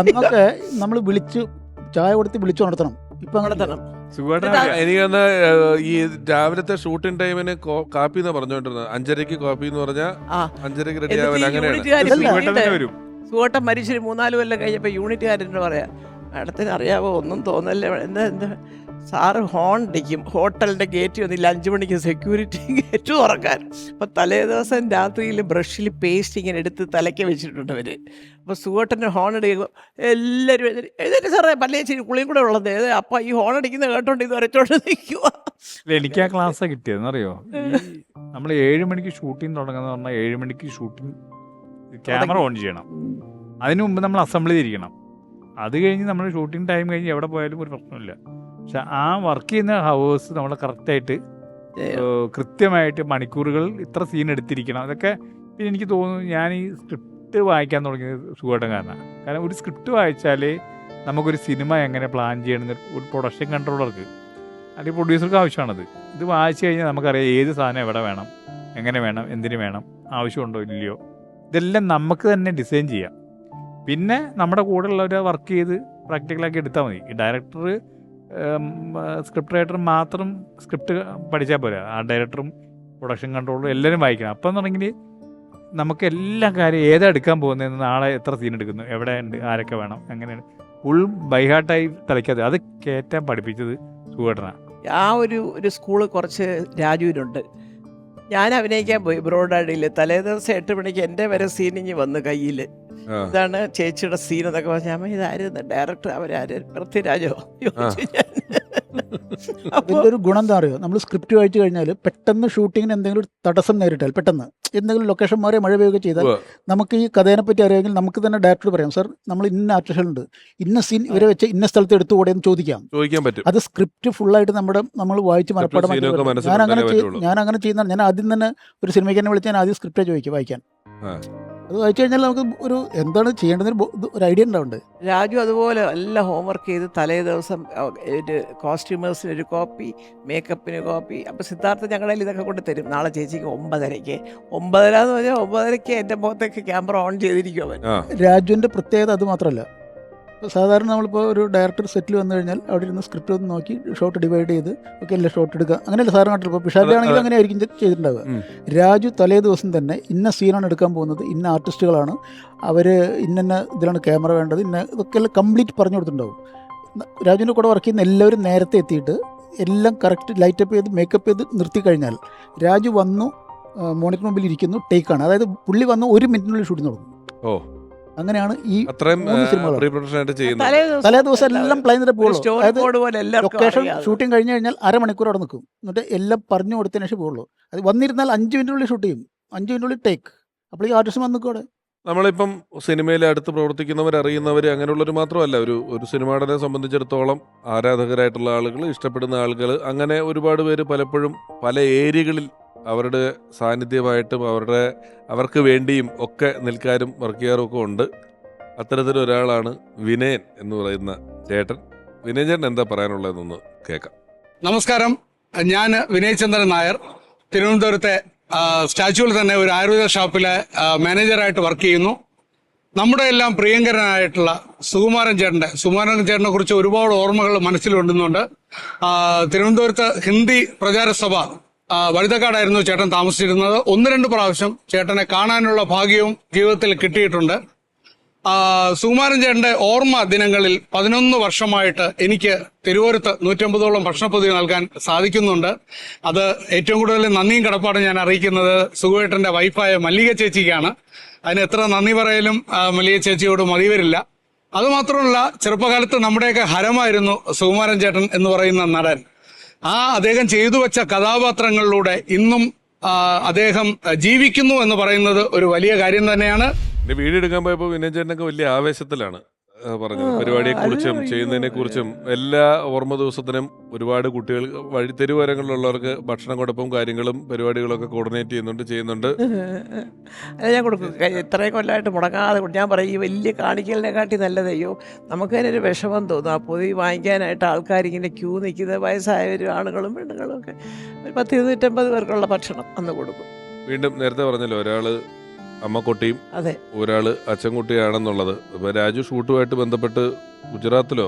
അന്നൊക്കെ നമ്മൾ ചായ കൊടുത്ത് വിളിച്ചു നടത്തണം. ഇപ്പം നടത്തണം. സുഖമായിട്ട് എനിക്കൊന്ന് ഈ രാവിലത്തെ ഷൂട്ടിംഗ് ടൈമിന് കാപ്പി എന്ന് പറഞ്ഞുകൊണ്ടിരുന്നത് 5:30 കാപ്പി എന്ന് പറഞ്ഞാൽ ആ 5:30 റെഡി എന്നിട്ട് ആവാൻ ഈ അങ്ങനെയാണ്. യൂണിറ്റുകാർ സുഖമായിട്ട് വരും. സുഖോട്ടം മരിച്ചൊരു 3-4 കൊല്ലം കഴിഞ്ഞപ്പോൾ യൂണിറ്റുകാരെന്ന് പറയാം, മാഡത്തിന് അറിയാവോ, ഒന്നും തോന്നല്ലേ, എന്താ സാറ് ഹോൺ അടിക്കും, ഹോട്ടലിൻ്റെ ഗേറ്റ് വന്നില്ല 5 മണിക്ക് സെക്യൂരിറ്റി ഗേറ്റ് തുറക്കാൻ. അപ്പോൾ തലേ ദിവസം രാത്രിയിൽ ബ്രഷിൽ പേസ്റ്റ് ഇങ്ങനെ എടുത്ത് തലയ്ക്ക് വെച്ചിട്ടുണ്ട് അവർ. അപ്പോൾ സുഖോട്ടൻ്റെ ഹോൺ അടിക്കുമ്പോൾ എല്ലാവരും എഴുന്നേറ്റ് സാറേ പല്ലേച്ചിരി കുളിയും കൂടെ ഉള്ളത്, അപ്പോൾ ഈ ഹോൺ അടിക്കുന്നത് കേട്ടോണ്ട് ഇത് വരച്ചോണ്ട് നിൽക്കുക. എനിക്ക് ആ ക്ലാസ് കിട്ടിയതെന്നറിയോ, നമ്മൾ 7 മണിക്ക് ഷൂട്ടിംഗ് തുടങ്ങുന്ന പറഞ്ഞാൽ 7 മണിക്ക് ഷൂട്ടിംഗ് ക്യാമറ ഓൺ ചെയ്യണം. അതിനു മുമ്പ് നമ്മൾ അസംബ്ലി തിരിക്കണം. അത് കഴിഞ്ഞ് നമ്മൾ ഷൂട്ടിംഗ് ടൈം കഴിഞ്ഞ് എവിടെ പോയാലും ഒരു പ്രശ്നമില്ല. പക്ഷെ ആ വർക്ക് ചെയ്യുന്ന ഹവേഴ്സ് നമ്മൾ കറക്റ്റായിട്ട് കൃത്യമായിട്ട് മണിക്കൂറുകൾ ഇത്ര സീൻ എടുത്തിരിക്കണം. അതൊക്കെ പിന്നെ എനിക്ക് തോന്നുന്നു ഞാൻ ഈ സ്ക്രിപ്റ്റ് വായിക്കാൻ തുടങ്ങിയത് സുഖമായിട്ടും കാരണം ഒരു സ്ക്രിപ്റ്റ് വായിച്ചാലേ നമുക്കൊരു സിനിമ എങ്ങനെ പ്ലാൻ ചെയ്യണമെന്ന് ഒരു പ്രൊഡക്ഷൻ കൺട്രോളർക്ക് അല്ലെങ്കിൽ പ്രൊഡ്യൂസർക്ക് ആവശ്യമാണത്. ഇത് വായിച്ചു കഴിഞ്ഞാൽ നമുക്കറിയാം ഏത് സാധനം എവിടെ വേണം, എങ്ങനെ വേണം, എന്തിനു വേണം, ആവശ്യമുണ്ടോ ഇല്ലയോ, ഇതെല്ലാം നമുക്ക് തന്നെ ഡിസൈൻ ചെയ്യാം. പിന്നെ നമ്മുടെ കൂടെ ഉള്ളവരെ വർക്ക് ചെയ്ത് പ്രാക്ടിക്കലാക്കി എടുത്താൽ മതി. ഈ ഡയറക്ടർ സ്ക്രിപ്റ്റ് റൈറ്റർ മാത്രം സ്ക്രിപ്റ്റ് പഠിച്ചാൽ പോരാ, ആ ഡയറക്ടറും പ്രൊഡക്ഷൻ കൺട്രോളറും എല്ലാവരും വായിക്കണം. അപ്പം എന്നുണ്ടെങ്കിൽ നമുക്ക് എല്ലാ കാര്യം ഏതാ എടുക്കാൻ പോകുന്നതെന്ന്, നാളെ എത്ര സീൻ എടുക്കുന്നു, എവിടെ ഉണ്ട്, ആരൊക്കെ വേണം, എങ്ങനെയാണ് ഫുൾ ബൈഹാർട്ടായി തലയ്ക്കാതെ അത് കയറ്റാൻ പഠിപ്പിച്ചത് സുഖേട്ടനാണ്. ആ ഒരു സ്കൂള് കുറച്ച് രാജുവിനുണ്ട്. ഞാൻ അഭിനയിക്കാൻ പോയി ബ്രോഡാഡിയിൽ. തലേ ദിവസം 8 മണിക്ക് എൻ്റെ വരെ സീനിങ് വന്ന് കയ്യിൽ, ഇതാണ് ചേച്ചിയുടെ സീൻ എന്നൊക്കെ പറഞ്ഞാൽ ഇതായിരുന്നു ഡയറക്ടർ, അവരാര് പൃഥ്വിരാജോ ചോദിച്ചു ഞാൻ. അതിൻ്റെ ഒരു ഗുണം എന്താ അറിയോ, നമ്മൾ സ്ക്രിപ്റ്റ് വായിച്ചു കഴിഞ്ഞാൽ പെട്ടെന്ന് ഷൂട്ടിങ്ങിന് എന്തെങ്കിലും ഒരു തടസ്സം നേരിട്ടാൽ, പെട്ടെന്ന് എന്തെങ്കിലും ലൊക്കേഷൻ മാറി മഴ പെയ്യുകയൊക്കെ ചെയ്താൽ നമുക്ക് ഈ കഥേനെ പറ്റി അറിയാമെങ്കിൽ നമുക്ക് തന്നെ ഡയറക്ടർ പറയാം, സാർ നമ്മൾ ഇന്ന ആർട്ടിസ്റ്റുണ്ട്, ഇന്ന സീൻ ഇവരെ വെച്ച് ഇന്ന സ്ഥലത്ത് എടുത്തുകൂടെ എന്ന് ചോദിക്കാൻ പറ്റും. അത് സ്ക്രിപ്റ്റ് ഫുള്ളായിട്ട് നമ്മൾ വായിച്ച് മനപ്പാടമാക്കി. ഞാൻ അങ്ങനെ ചെയ്യുന്നതാണ്. ഞാൻ ആദ്യം തന്നെ ഒരു സിനിമയ്ക്ക് തന്നെ വിളിച്ച് ഞാൻ ആദ്യം സ്ക്രിപ്റ്റേ ചോദിക്കും വായിക്കാൻ. അത് വായിച്ചു കഴിഞ്ഞാൽ നമുക്ക് ഒരു എന്താണ് ചെയ്യേണ്ടതെന്ന് ഒരു ഐഡിയ ഉണ്ടാവുന്നുണ്ട്. രാജു അതുപോലെ എല്ലാം ഹോംവർക്ക് ചെയ്ത് തലേ ദിവസം ഒരു കോസ്റ്റ്യൂമേഴ്സിന് ഒരു കോപ്പി, മേക്കപ്പിന് കോപ്പി. അപ്പോൾ സിദ്ധാർത്ഥ ഞങ്ങളുടെ ഇതൊക്കെ കൊണ്ട് തരും. നാളെ ചേച്ചിക്ക് 9:30 എന്ന് പറഞ്ഞാൽ 9:30 എൻ്റെ മുഖത്തേക്ക് ക്യാമറ ഓൺ ചെയ്തിരിക്കും അവൻ. രാജുവിൻ്റെ പ്രത്യേകത അത് മാത്രമല്ല, ഇപ്പോൾ സാധാരണ നമ്മളിപ്പോൾ ഒരു ഡയറക്ടർ സെറ്റിൽ വന്നു കഴിഞ്ഞാൽ അവിടെ ഇരുന്ന് സ്ക്രിപ്റ്റ് ഒന്ന് നോക്കി ഷോട്ട് ഡിവൈഡ് ചെയ്ത് ഒക്കെ അല്ലേ ഷോട്ട് എടുക്കുക, അങ്ങനെയല്ല സാറ് നാട്ടിൽ. ഇപ്പോൾ പിഷാരിലാണെങ്കിലും അങ്ങനെ ആയിരിക്കും ചെയ്തിട്ടുണ്ടാവുക. രാജു തലേ ദിവസം തന്നെ ഇന്ന സീനാണ് എടുക്കാൻ പോകുന്നത്, ഇന്ന ആർട്ടിസ്റ്റുകളാണ് അവർ, ഇന്ന ഇതിലാണ് ക്യാമറ വേണ്ടത്, ഇതൊക്കെ എല്ലാം കംപ്ലീറ്റ് പറഞ്ഞു കൊടുത്തിട്ടുണ്ടാവും. രാജുവിൻ്റെ കൂടെ വർക്ക് ചെയ്യുന്ന എല്ലാവരും നേരത്തെ എത്തിയിട്ട് എല്ലാം കറക്റ്റ് ലൈറ്റപ്പ് ചെയ്ത് മേക്കപ്പ് ചെയ്ത് നിർത്തി കഴിഞ്ഞാൽ രാജു വന്നു മോണിറ്റർ മുമ്പിൽ ഇരിക്കുന്നു, ടേക്കാണ്. അതായത് പുള്ളി വന്ന് 1 മിനിറ്റിനുള്ളിൽ ഷൂട്ടിംഗ് തുടങ്ങും. അങ്ങനെയാണ് ഈ തലേ ദിവസം എല്ലാം പ്ലാൻ ചെയ്തിട്ട് പോകുള്ളൂ. അതായത് ലൊക്കേഷൻ ഷൂട്ടിംഗ് കഴിഞ്ഞ് കഴിഞ്ഞാൽ 1/2 മണിക്കൂർ അവിടെ നിൽക്കും, എന്നിട്ട് എല്ലാം പറഞ്ഞു കൊടുത്തതിന് ശേഷം പോകുള്ളൂ. അത് വന്നിരുന്നാൽ 5 മിനിറ്റിനുള്ളിൽ ഷൂട്ട് ചെയ്യും, 5 മിനിറ്റിനുള്ളിൽ ടേക്ക്. അപ്പോൾ ഈ ആർട്ടിസ്റ്റ് വന്ന് നിൽക്കും അവിടെ. നമ്മളിപ്പം സിനിമയിൽ അടുത്ത് പ്രവർത്തിക്കുന്നവർ, അറിയുന്നവർ, അങ്ങനെയുള്ളവർ മാത്രമല്ല, ഒരു സിനിമാടനെ സംബന്ധിച്ചിടത്തോളം ആരാധകരായിട്ടുള്ള ആളുകൾ, ഇഷ്ടപ്പെടുന്ന ആളുകൾ, അങ്ങനെ ഒരുപാട് പേര് പലപ്പോഴും പല ഏരിയകളിൽ അവരുടെ സാന്നിധ്യമായിട്ടും അവർക്ക് വേണ്ടിയും ഒക്കെ നിൽക്കാനും വർക്ക് ചെയ്യാറും ഒക്കെ ഉണ്ട്. അത്തരത്തിലൊരാളാണ് വിനയൻ എന്ന് പറയുന്ന ചേട്ടൻ. വിനയൻ ചേട്ടൻ എന്താ പറയാനുള്ളതെന്നൊന്ന് കേൾക്കാം. നമസ്കാരം, ഞാൻ വിനയചന്ദ്രൻ നായർ. തിരുവനന്തപുരത്തെ സ്റ്റാച്യുവിൽ തന്നെ ഒരു ആയുർവേദ ഷോപ്പിലെ മാനേജറായിട്ട് വർക്ക് ചെയ്യുന്നു. നമ്മുടെ എല്ലാം പ്രിയങ്കരനായിട്ടുള്ള സുകുമാരൻ ചേട്ടനെ കുറിച്ച് ഒരുപാട് ഓർമ്മകൾ മനസ്സിലുണ്ടെന്നുണ്ട്. തിരുവനന്തപുരത്ത് ഹിന്ദി പ്രചാരസഭ വഴുതക്കാടായിരുന്നു ചേട്ടൻ താമസിച്ചിരുന്നത്. 1-2 പ്രാവശ്യം ചേട്ടനെ കാണാനുള്ള ഭാഗ്യവും ജീവിതത്തിൽ കിട്ടിയിട്ടുണ്ട്. സുകുമാരൻ ചേട്ടന്റെ ഓർമ്മ ദിനങ്ങളിൽ 11 വർഷമായിട്ട് എനിക്ക് തിരുവോരത്ത് 150ഓളം ഭക്ഷണപ്പൊതി നൽകാൻ സാധിക്കുന്നുണ്ട്. അത് ഏറ്റവും കൂടുതൽ നന്ദിയും കടപ്പാടും ഞാൻ അറിയിക്കുന്നത് സുകുവേട്ടന്റെ വൈഫായ മല്ലിക ചേച്ചിക്കാണ്. അതിന് എത്ര നന്ദി പറയലും മല്ലിക ചേച്ചിയോട് മതി വരില്ല. അതുമാത്രമല്ല, ചെറുപ്പകാലത്ത് നമ്മുടെയൊക്കെ ഹരമായിരുന്നു സുകുമാരൻ ചേട്ടൻ എന്ന് പറയുന്ന നടൻ. അദ്ദേഹം ചെയ്തു വെച്ച കഥാപാത്രങ്ങളിലൂടെ ഇന്നും അദ്ദേഹം ജീവിക്കുന്നു എന്ന് പറയുന്നത് ഒരു വലിയ കാര്യം തന്നെയാണ്. വീഡിയോ എടുക്കാൻ പോയപ്പോൾ വിനയൻ ചേട്ടനൊക്കെ വലിയ ആവേശത്തിലാണ് പറഞ്ഞത്. പരിപാടിയെക്കുറിച്ചും ചെയ്യുന്നതിനെ കുറിച്ചും എല്ലാ ഓർമ്മ ദിവസത്തിനും ഒരുപാട് കുട്ടികൾ തെരുവോരങ്ങളിലുള്ളവർക്ക് ഭക്ഷണം കൊടുപ്പും കാര്യങ്ങളും പരിപാടികളൊക്കെ കോർഡിനേറ്റ് ചെയ്യുന്നുണ്ട്. അത് ഞാൻ കൊടുക്കും. ഇത്രയും കൊല്ലമായിട്ട് മുടങ്ങാതെ ഞാൻ പറയും, ഈ വലിയ കാണിക്കലിനെക്കാട്ടി നല്ലതയ്യോ നമുക്കതിനൊരു വിഷമം തോന്നും. ആ പൊതി വാങ്ങിക്കാനായിട്ട് ആൾക്കാരിങ്ങനെ ക്യൂ നിൽക്കുന്നത്, വയസ്സായവരും ആണുങ്ങളും പെണ്ണുങ്ങളും ഒക്കെ. 100-250 പേർക്കുള്ള ഭക്ഷണം അന്ന് കൊടുക്കും. വീണ്ടും നേരത്തെ പറഞ്ഞല്ലോ, ഒരാൾ അമ്മക്കുട്ടിയും അതെ. ഒരാള് അച്ഛൻകുട്ടിയാണെന്നുള്ളത്. ഇപ്പൊ രാജു ഷൂട്ടുമായിട്ട് ബന്ധപ്പെട്ട് ഗുജറാത്തിലോ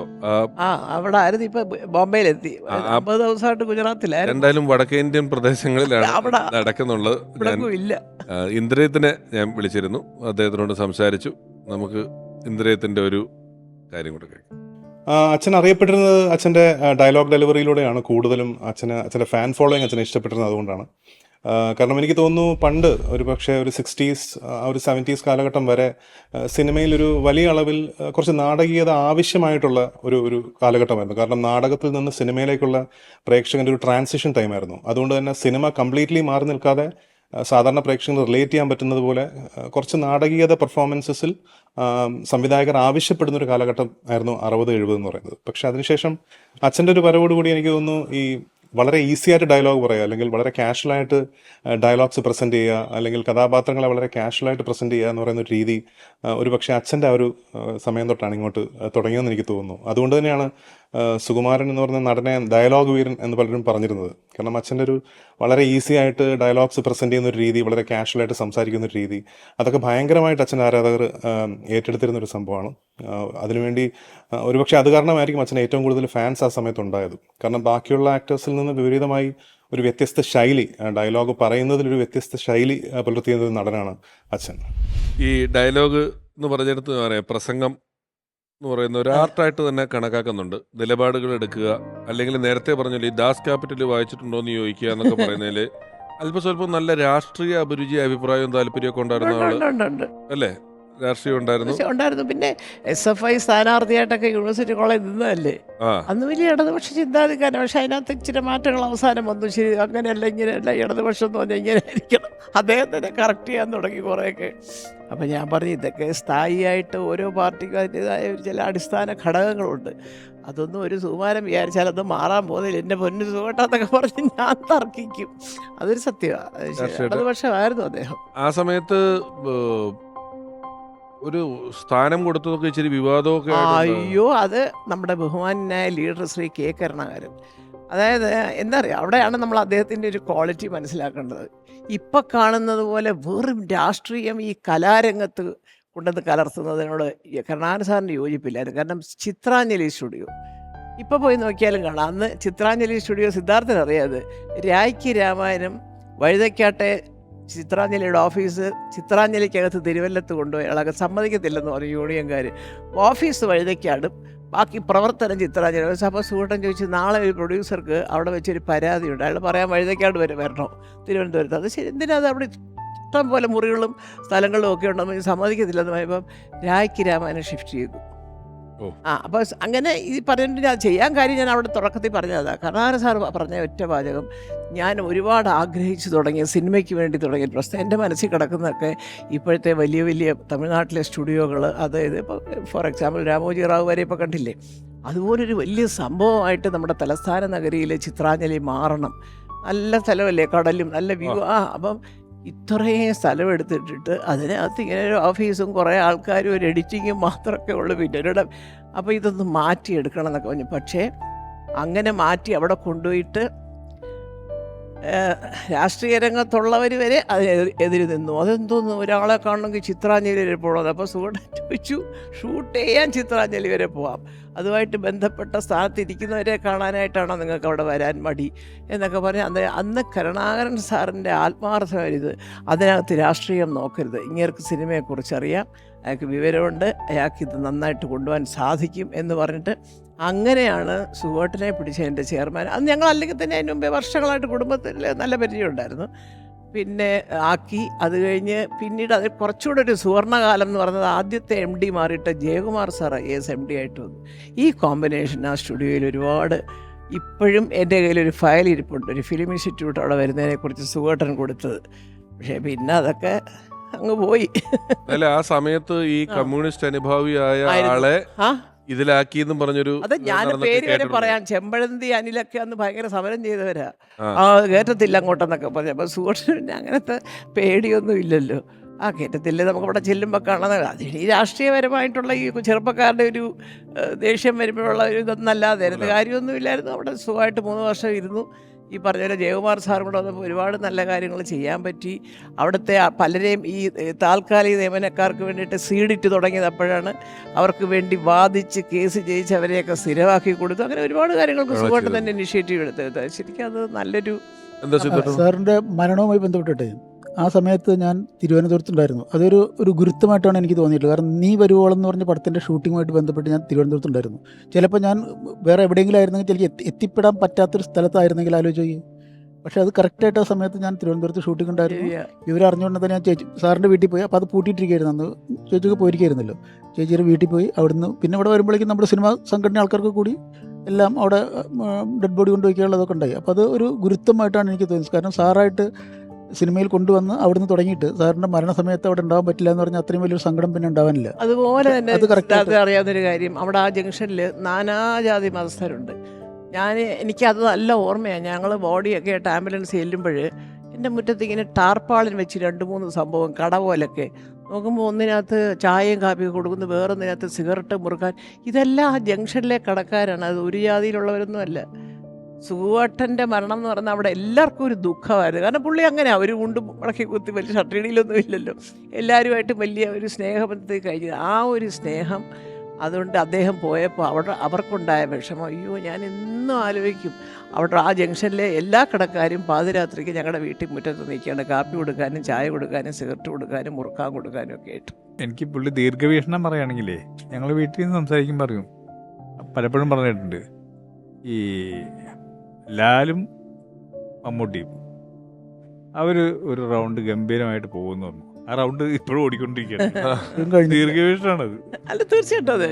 അവിടെ ആയിരുന്നു. ഇപ്പൊ ബോംബെയിലെത്തി. 50 ദിവസമായിട്ട് ഗുജറാത്തിലായിരുന്നു. എന്തായാലും വടക്കേന്ത്യൻ പ്രദേശങ്ങളിലാണ് അവിടെ നടക്കുന്നുള്ളത്. ഞാൻ ഇല്ല. ഇന്ദ്രയത്തിനെ ഞാൻ വിളിച്ചിരുന്നു, അദ്ദേഹത്തിനോട് സംസാരിച്ചു. നമുക്ക് ഇന്ദ്രയത്തിന്റെ ഒരു കാര്യം കൂടെ കേൾക്കാം. അച്ഛൻ അറിയപ്പെട്ടിരുന്നത് അച്ഛൻ്റെ ഡയലോഗ് ഡെലിവറിയിലൂടെയാണ് കൂടുതലും. അച്ഛൻ്റെ ഫാൻ ഫോളോയിങ് അച്ഛനെ ഇഷ്ടപ്പെട്ടിരുന്നത് അതുകൊണ്ടാണ്. കാരണം എനിക്ക് തോന്നുന്നു പണ്ട് ഒരു പക്ഷേ ഒരു 60s ഒരു 70s കാലഘട്ടം വരെ സിനിമയിലൊരു വലിയ അളവിൽ കുറച്ച് നാടകീയത ആവശ്യമായിട്ടുള്ള ഒരു കാലഘട്ടമായിരുന്നു. കാരണം നാടകത്തിൽ നിന്ന് സിനിമയിലേക്കുള്ള പ്രേക്ഷകൻ്റെ ഒരു ട്രാൻസിഷൻ ടൈമായിരുന്നു. അതുകൊണ്ട് തന്നെ സിനിമ കംപ്ലീറ്റ്ലി മാറി നിൽക്കാതെ സാധാരണ പ്രേക്ഷകർ റിലേറ്റ് ചെയ്യാൻ പറ്റുന്നത് പോലെ കുറച്ച് നാടകീയത പെർഫോമൻസസിൽ സംവിധായകർ ആവശ്യപ്പെടുന്ന ഒരു കാലഘട്ടം ആയിരുന്നു 60-70 എന്ന് പറയുന്നത്. പക്ഷെ അതിനുശേഷം അച്ഛൻ്റെ ഒരു വരവോടുകൂടി എനിക്ക് തോന്നുന്നു ഈ വളരെ ഈസി ആയിട്ട് ഡയലോഗ് പറയുക, അല്ലെങ്കിൽ വളരെ കാഷ്വലായിട്ട് ഡയലോഗ്സ് പ്രസൻറ്റ് ചെയ്യുക, അല്ലെങ്കിൽ കഥാപാത്രങ്ങളെ വളരെ കാഷ്വലായിട്ട് പ്രസൻറ്റ് ചെയ്യുക എന്ന് പറയുന്ന ഒരു രീതി ഒരു പക്ഷേ അച്ഛൻ്റെ ആ ഒരു സമയം തൊട്ടാണ് ഇങ്ങോട്ട് തുടങ്ങിയതെന്ന് എനിക്ക് തോന്നുന്നു. അതുകൊണ്ട് തന്നെയാണ് സുകുമാരൻ എന്ന് പറഞ്ഞ നടനെ ഡയലോഗ് വീരൻ എന്ന് പലരും പറഞ്ഞിരുന്നത്. കാരണം അച്ഛൻ്റെ ഒരു വളരെ ഈസി ആയിട്ട് ഡയലോഗ്സ് പ്രസൻറ്റ് ചെയ്യുന്ന ഒരു രീതി, വളരെ കാഷ്വലായിട്ട് സംസാരിക്കുന്ന ഒരു രീതി, അതൊക്കെ ഭയങ്കരമായിട്ട് അച്ഛൻ്റെ ആരാധകർ ഏറ്റെടുത്തിരുന്നൊരു സംഭവമാണ്. അതിനുവേണ്ടി ഒരുപക്ഷെ അത് കാരണമായിരിക്കും അച്ഛന് ഏറ്റവും കൂടുതൽ ഫാൻസ് ആ സമയത്ത് ഉണ്ടായത്. കാരണം ബാക്കിയുള്ള ആക്ടേഴ്സിൽ നിന്ന് വിപരീതമായി ഒരു വ്യത്യസ്ത ശൈലി, ഡയലോഗ് പറയുന്നതിലൊരു വ്യത്യസ്ത ശൈലി പുലർത്തിയ ഒരു നടനാണ് അച്ഛൻ. ഈ ഡയലോഗ് എന്ന് പറഞ്ഞെടുത്ത് പറയാം, പ്രസംഗം എന്ന് പറയുന്ന ഒരു ആർട്ടായിട്ട് തന്നെ കണക്കാക്കുന്നുണ്ട്. നിലപാടുകൾ എടുക്കുക, അല്ലെങ്കിൽ നേരത്തെ പറഞ്ഞില്ലേ ഈ ദാസ് ക്യാപിറ്റൽ വായിച്ചിട്ടുണ്ടോ എന്ന് ചോദിക്കുക എന്നൊക്കെ പറയുന്നതിൽ അല്പം സ്വല്പം നല്ല രാഷ്ട്രീയ അഭിരുചി, അഭിപ്രായവും താല്പര്യമൊക്കെ ഉണ്ടായിരുന്ന ആള് അല്ലേ? രാഷ്ട്രീയം ഉണ്ടായിരുന്നു. പിന്നെ SFI സ്ഥാനാർത്ഥിയായിട്ടൊക്കെ യൂണിവേഴ്സിറ്റി കോളേജ് നിന്നതല്ലേ. അന്ന് വലിയ ഇടതുപക്ഷ ചിന്താധികാരം. പക്ഷെ അതിനകത്ത് ഇച്ചിരി മാറ്റങ്ങൾ അവസാനം വന്നു. ശരി, അങ്ങനെയല്ല ഇങ്ങനെയല്ല, ഇടതുപക്ഷം എന്ന് പറഞ്ഞാൽ ഇങ്ങനെ ആയിരിക്കണം. അദ്ദേഹത്തിനെ കറക്റ്റ് ചെയ്യാൻ തുടങ്ങി കുറേയൊക്കെ. അപ്പം ഞാൻ പറഞ്ഞു, ഇതൊക്കെ സ്ഥായിയായിട്ട് ഓരോ പാർട്ടിക്കും അതിൻ്റെതായ ഒരു ചില അടിസ്ഥാന ഘടകങ്ങളുണ്ട്. അതൊന്നും ഒരു സുകുമാരൻ വിചാരിച്ചാൽ അത് മാറാൻ പോകുന്നില്ല. എൻ്റെ പൊന്നു സുഖട്ടാന്നൊക്കെ പറഞ്ഞ് ഞാൻ തർക്കിക്കും. അതൊരു സത്യമാണ്. ഇടതുപക്ഷമായിരുന്നു അദ്ദേഹം ആ സമയത്ത്. ഒരു സ്ഥാനം കൊടുത്തതൊക്കെ ഇച്ചിരി വിവാദമൊക്കെ. അയ്യോ, അത് നമ്മുടെ ബഹുമാനായ ലീഡർ ശ്രീ കെ കരുണാകരൻ. അതായത് എന്താ പറയുക, അവിടെയാണ് നമ്മൾ അദ്ദേഹത്തിൻ്റെ ഒരു ക്വാളിറ്റി മനസ്സിലാക്കേണ്ടത്. ഇപ്പം കാണുന്നത് പോലെ വെറും രാഷ്ട്രീയം ഈ കലാരംഗത്ത് കൊണ്ടുവന്ന് കലർത്തുന്നതിനോട് കരുണാകരൻ സാറിന് യോജിപ്പില്ലായിരുന്നു. കാരണം ചിത്രാഞ്ജലി സ്റ്റുഡിയോ ഇപ്പോൾ പോയി നോക്കിയാലും കാണാം. അന്ന് ചിത്രാഞ്ജലി സ്റ്റുഡിയോ സിദ്ധാർത്ഥൻ അറിയാതെ രായ്ക്ക് രാമായണം വഴുതക്കാട്ടെ ചിത്രാഞ്ജലിയുടെ ഓഫീസ് ചിത്രാഞ്ജലിക്കകത്ത് തിരുവല്ലത്ത് കൊണ്ടുപോയി അയാളൊക്കെ സമ്മതിക്കത്തില്ലെന്ന് പറഞ്ഞു യൂണിയൻകാർ. ഓഫീസ് വഴുതക്കാടും ബാക്കി പ്രവർത്തനം ചിത്രാഞ്ജലി. അപ്പോൾ സുഹൃത്തൻ ചോദിച്ചു, നാളെ ഒരു പ്രൊഡ്യൂസർക്ക് അവിടെ വെച്ചൊരു പരാതിയുണ്ട്, അയാൾ പറയാൻ വഴുതക്കാട് വരെ വരണോ തിരുവനന്തപുരത്ത്. അത് ശരി, എന്തിനാ അത് അവിടെ ഇഷ്ടം പോലെ മുറികളും സ്ഥലങ്ങളും ഒക്കെ ഉണ്ടെന്ന് സമ്മതിക്കത്തില്ലെന്ന് പറയുമ്പം രായ്ക്ക് രാമായണം ഷിഫ്റ്റ് ചെയ്തു. അപ്പോൾ അങ്ങനെ ഈ പറഞ്ഞിട്ട് ഞാൻ ചെയ്യാൻ കാര്യം ഞാൻ അവിടെ തുടക്കത്തിൽ പറഞ്ഞതാണ്. കരുണാകരൻ സാർ പറഞ്ഞ ഒറ്റ വാചകം, ഞാൻ ഒരുപാട് ആഗ്രഹിച്ചു തുടങ്ങിയ സിനിമയ്ക്ക് വേണ്ടി തുടങ്ങിയ പ്രശ്നം എൻ്റെ മനസ്സിൽ കിടക്കുന്നതൊക്കെ ഇപ്പോഴത്തെ വലിയ വലിയ തമിഴ്നാട്ടിലെ സ്റ്റുഡിയോകൾ, അതായത് ഇപ്പോൾ ഫോർ എക്സാമ്പിൾ രാമോജി റാവു വരെ ഇപ്പോൾ കണ്ടില്ലേ, അതുപോലൊരു വലിയ സംഭവമായിട്ട് നമ്മുടെ തലസ്ഥാന നഗരിയിലെ ചിത്രാഞ്ജലി മാറണം. നല്ല സ്ഥലമല്ലേ, കടലും നല്ല വ്യൂ. അപ്പം ഇത്രയും സ്ഥലം എടുത്തിട്ടിട്ട് അതിനകത്ത് ഇങ്ങനെ ഒരു ഓഫീസും കുറേ ആൾക്കാരും ഒരു എഡിറ്റിങ്ങും മാത്രമൊക്കെ ഉള്ളു. പിന്നെ അപ്പോൾ ഇതൊന്ന് മാറ്റിയെടുക്കണം എന്നൊക്കെ പറഞ്ഞു. പക്ഷേ അങ്ങനെ മാറ്റി അവിടെ കൊണ്ടുപോയിട്ട് രാഷ്ട്രീയ രംഗത്തുള്ളവർ വരെ അതിനെതിരെ നിന്നു. അതെന്തോന്നു, ഒരാളെ കാണണമെങ്കിൽ ചിത്രാഞ്ജലി വരെ പോകണം. അപ്പോൾ സുഹൃത്ത് ചോദിച്ചു, ഷൂട്ട് ചെയ്യാൻ ചിത്രാഞ്ജലി വരെ പോവാം, അതുമായിട്ട് ബന്ധപ്പെട്ട സ്ഥാനത്തിരിക്കുന്നവരെ കാണാനായിട്ടാണോ നിങ്ങൾക്ക് അവിടെ വരാൻ മടി എന്നൊക്കെ പറഞ്ഞ് അന്ന് കരുണാകരൻ സാറിൻ്റെ ആത്മാർത്ഥമായത്, അതിനകത്ത് രാഷ്ട്രീയം നോക്കരുത്, ഇങ്ങേർക്ക് സിനിമയെക്കുറിച്ച് അറിയാം, അയാൾക്ക് വിവരമുണ്ട്, അയാൾക്കിത് നന്നായിട്ട് കൊണ്ടുപോകാൻ സാധിക്കും എന്ന് പറഞ്ഞിട്ട് അങ്ങനെയാണ് സുഹേട്ടനെ പിടിച്ച എൻ്റെ ചെയർമാൻ. അന്ന് ഞങ്ങൾ അല്ലെങ്കിൽ തന്നെ അതിന് മുമ്പേ വർഷങ്ങളായിട്ട് കുടുംബത്തിൽ നല്ല പരിചയമുണ്ടായിരുന്നു. പിന്നെ ആക്കി. അത് കഴിഞ്ഞ് പിന്നീട് അത് കുറച്ചുകൂടെ ഒരു സുവർണകാലം എന്ന് പറയുന്നത് ആദ്യത്തെ MD മാറിയിട്ട് ജയകുമാർ സാർ IAS MD ആയിട്ട് വന്നു. ഈ കോമ്പിനേഷൻ ആ സ്റ്റുഡിയോയിൽ ഒരുപാട്, ഇപ്പോഴും എൻ്റെ കയ്യിലൊരു ഫയൽ ഇരിപ്പുണ്ട്, ഒരു ഫിലിം ഇൻസ്റ്റിറ്റ്യൂട്ട് അവിടെ വരുന്നതിനെക്കുറിച്ച് സുഹേട്ടൻ കൊടുത്തത്. പക്ഷേ പിന്നെ അതൊക്കെ അങ്ങ് പോയി. അല്ല, ആ സമയത്ത് ഈ കമ്മ്യൂണിസ്റ്റ് അനുഭാവിയായ ആളെ ഇതിലാക്കിയെന്നും പറഞ്ഞൊരു, അത് ഞാൻ പേര് വരെ പറയാം, ചെമ്പഴന്തി അനിലൊക്കെ അന്ന് ഭയങ്കര സമരം ചെയ്തവരാ. കയറ്റത്തില്ല അങ്ങോട്ടെന്നൊക്കെ പറഞ്ഞു. അപ്പോൾ സുഹൃത്തിന് അങ്ങനത്തെ പേടിയൊന്നും ഇല്ലല്ലോ. കയറ്റത്തില്ല, നമുക്കവിടെ ചെല്ലുമ്പോൾ കാണുന്നത് അതിന് ഈ രാഷ്ട്രീയപരമായിട്ടുള്ള ഈ ചെറുപ്പക്കാരുടെ ഒരു ദേഷ്യം വരുമ്പോഴുള്ള ഒരു ഇതൊന്നല്ലാതെ കാര്യമൊന്നും ഇല്ലായിരുന്നു. അവിടെ സുഖമായിട്ട് 3 വർഷം ഇരുന്നു. ഈ പറഞ്ഞ പോലെ ജയകുമാർ സാറും കൂടെ വന്നപ്പോൾ ഒരുപാട് നല്ല കാര്യങ്ങൾ ചെയ്യാൻ പറ്റി. അവിടുത്തെ പലരെയും ഈ താൽക്കാലിക നിയമനക്കാർക്ക് വേണ്ടിയിട്ട് സീഡിറ്റ് തുടങ്ങിയത് അപ്പോഴാണ്. അവർക്ക് വേണ്ടി വാദിച്ച് കേസ് ജയിച്ച് അവരെയൊക്കെ സ്ഥിരമാക്കി കൊടുത്തു. അങ്ങനെ ഒരുപാട് കാര്യങ്ങൾക്ക് സുഖമായിട്ട് തന്നെ ഇനിഷ്യേറ്റീവ് എടുത്തത്. ശരിക്കും അത് നല്ലൊരു സാറിൻ്റെ മരണവുമായി ബന്ധപ്പെട്ടിട്ട് ആ സമയത്ത് ഞാൻ തിരുവനന്തപുരത്തുണ്ടായിരുന്നു. ഒരു ഗുരുത്വമായിട്ടാണ് എനിക്ക് തോന്നിയിട്ടുള്ളത്. കാരണം നീ വരുവോളം എന്ന് പറഞ്ഞ പടത്തിൻ്റെ ഷൂട്ടിങ്ങുമായിട്ട് ബന്ധപ്പെട്ട് ഞാൻ തിരുവനന്തപുരത്തുണ്ടായിരുന്നു. ചിലപ്പോൾ ഞാൻ വേറെ എവിടെയെങ്കിലും ആയിരുന്നെങ്കിൽ ചിലപ്പോൾ എത്തിപ്പെടാൻ പറ്റാത്തൊരു സ്ഥലത്തായിരുന്നെങ്കിൽ ആലോചിച്ച്. പക്ഷേ അത് കറക്റ്റായിട്ട് ആ സമയത്ത് ഞാൻ തിരുവനന്തപുരത്ത് ഷൂട്ടിംഗ് ഉണ്ടായിരുന്നു. ഇവരറിഞ്ഞുകൊണ്ട് തന്നെ ഞാൻ സാറിൻ്റെ വീട്ടിൽ പോയി. അപ്പോൾ അത് പൂട്ടിയിട്ടിരിക്കുകയായിരുന്നു. അന്ന് ചേച്ചിക്ക് പോയിരിക്കായിരുന്നല്ലോ. ചേച്ചിയുടെ വീട്ടിൽ പോയി. അവിടുന്ന് പിന്നെ ഇവിടെ വരുമ്പോഴേക്കും നമ്മുടെ സിനിമാ സംഘടന ആൾക്കാർക്ക് കൂടി എല്ലാം അവിടെ ഡെഡ് ബോഡി കൊണ്ടുപോയിക്കാനുള്ളതൊക്കെ ഉണ്ടായി. അപ്പോൾ അത് ഒരു ഗുരുത്വമായിട്ടാണ് എനിക്ക് തോന്നിയത്. കാരണം സാറായിട്ട് സിനിമയിൽ കൊണ്ടുവന്ന് അവിടുന്ന് തുടങ്ങിയിട്ട് സാറിൻ്റെ മരണസമയത്ത് അവിടെ ഉണ്ടാകാൻ പറ്റില്ല എന്ന് പറഞ്ഞാൽ അത്രയും വലിയൊരു സങ്കടം പിന്നെ ഉണ്ടാവാനില്ല. അതുപോലെ തന്നെ അത് അറിയാവുന്നൊരു കാര്യം, അവിടെ ആ ജംഗ്ഷനിൽ നാനാജാതി മതസ്ഥരുണ്ട്. എനിക്കത് നല്ല ഓർമ്മയാണ്. ഞങ്ങൾ ബോഡിയൊക്കെ ആയിട്ട് ആംബുലൻസ് ചെല്ലുമ്പോൾ എൻ്റെ മുറ്റത്ത് ഇങ്ങനെ ടാർപ്പാളിൻ വെച്ച് 2-3 സംഭവം കട പോലൊക്കെ നോക്കുമ്പോൾ ഒന്നിനകത്ത് ചായയും കാപ്പിയും കൊടുക്കുന്നു, വേറൊന്നിനകത്ത് സിഗരറ്റ് മുറുക്കാൻ. ഇതെല്ലാം ആ ജംഗ്ഷനിലെ കടക്കാരാണ്. അത് ഒരു ജാതിയിലുള്ളവരൊന്നും അല്ല. സുഖുവേട്ടൻ്റെ മരണം എന്ന് പറഞ്ഞാൽ അവിടെ എല്ലാവർക്കും ഒരു ദുഃഖമായിരുന്നു. കാരണം പുള്ളി അങ്ങനെ അവർ കൊണ്ടും മുടക്കി കുത്തി വലിയ ഷട്ടിടിയിലൊന്നും ഇല്ലല്ലോ. എല്ലാവരുമായിട്ടും വലിയ ഒരു സ്നേഹബന്ധത്തിൽ കഴിഞ്ഞത്. ആ ഒരു സ്നേഹം അതുകൊണ്ട് അദ്ദേഹം പോയപ്പോൾ അവർക്കുണ്ടായ വിഷമം അയ്യോ ഞാൻ എന്നും ആലോചിക്കും. അവിടെ ആ ജംഗ്ഷനിലെ എല്ലാ കടക്കാരും പാതിരാത്രിക്ക് ഞങ്ങളുടെ വീട്ടിൽ മുറ്റത്ത് നിൽക്കുകയാണ്, കാപ്പി കൊടുക്കാനും ചായ കൊടുക്കാനും സിഗരറ്റ് കൊടുക്കാനും മുറുക്കാൻ കൊടുക്കാനും ഒക്കെ ആയിട്ട്. എനിക്ക് പുള്ളി ദീർഘവീക്ഷണം പറയുകയാണെങ്കിലേ ഞങ്ങൾ വീട്ടിൽ നിന്ന് സംസാരിക്കും പറയും, പലപ്പോഴും പറഞ്ഞിട്ടുണ്ട്, ഈ ലാലും മമ്മൂട്ടിയും അവർ ഒരു റൗണ്ട് ഗംഭീരമായിട്ട് പോകുമെന്ന് പറഞ്ഞു. ആ റൗണ്ട് ഇപ്പോഴും ഓടിക്കൊണ്ടിരിക്കുകയാണ്. ദീർഘവീക്ഷണമാണത്. അല്ല തീർച്ചയായിട്ടും അതെ.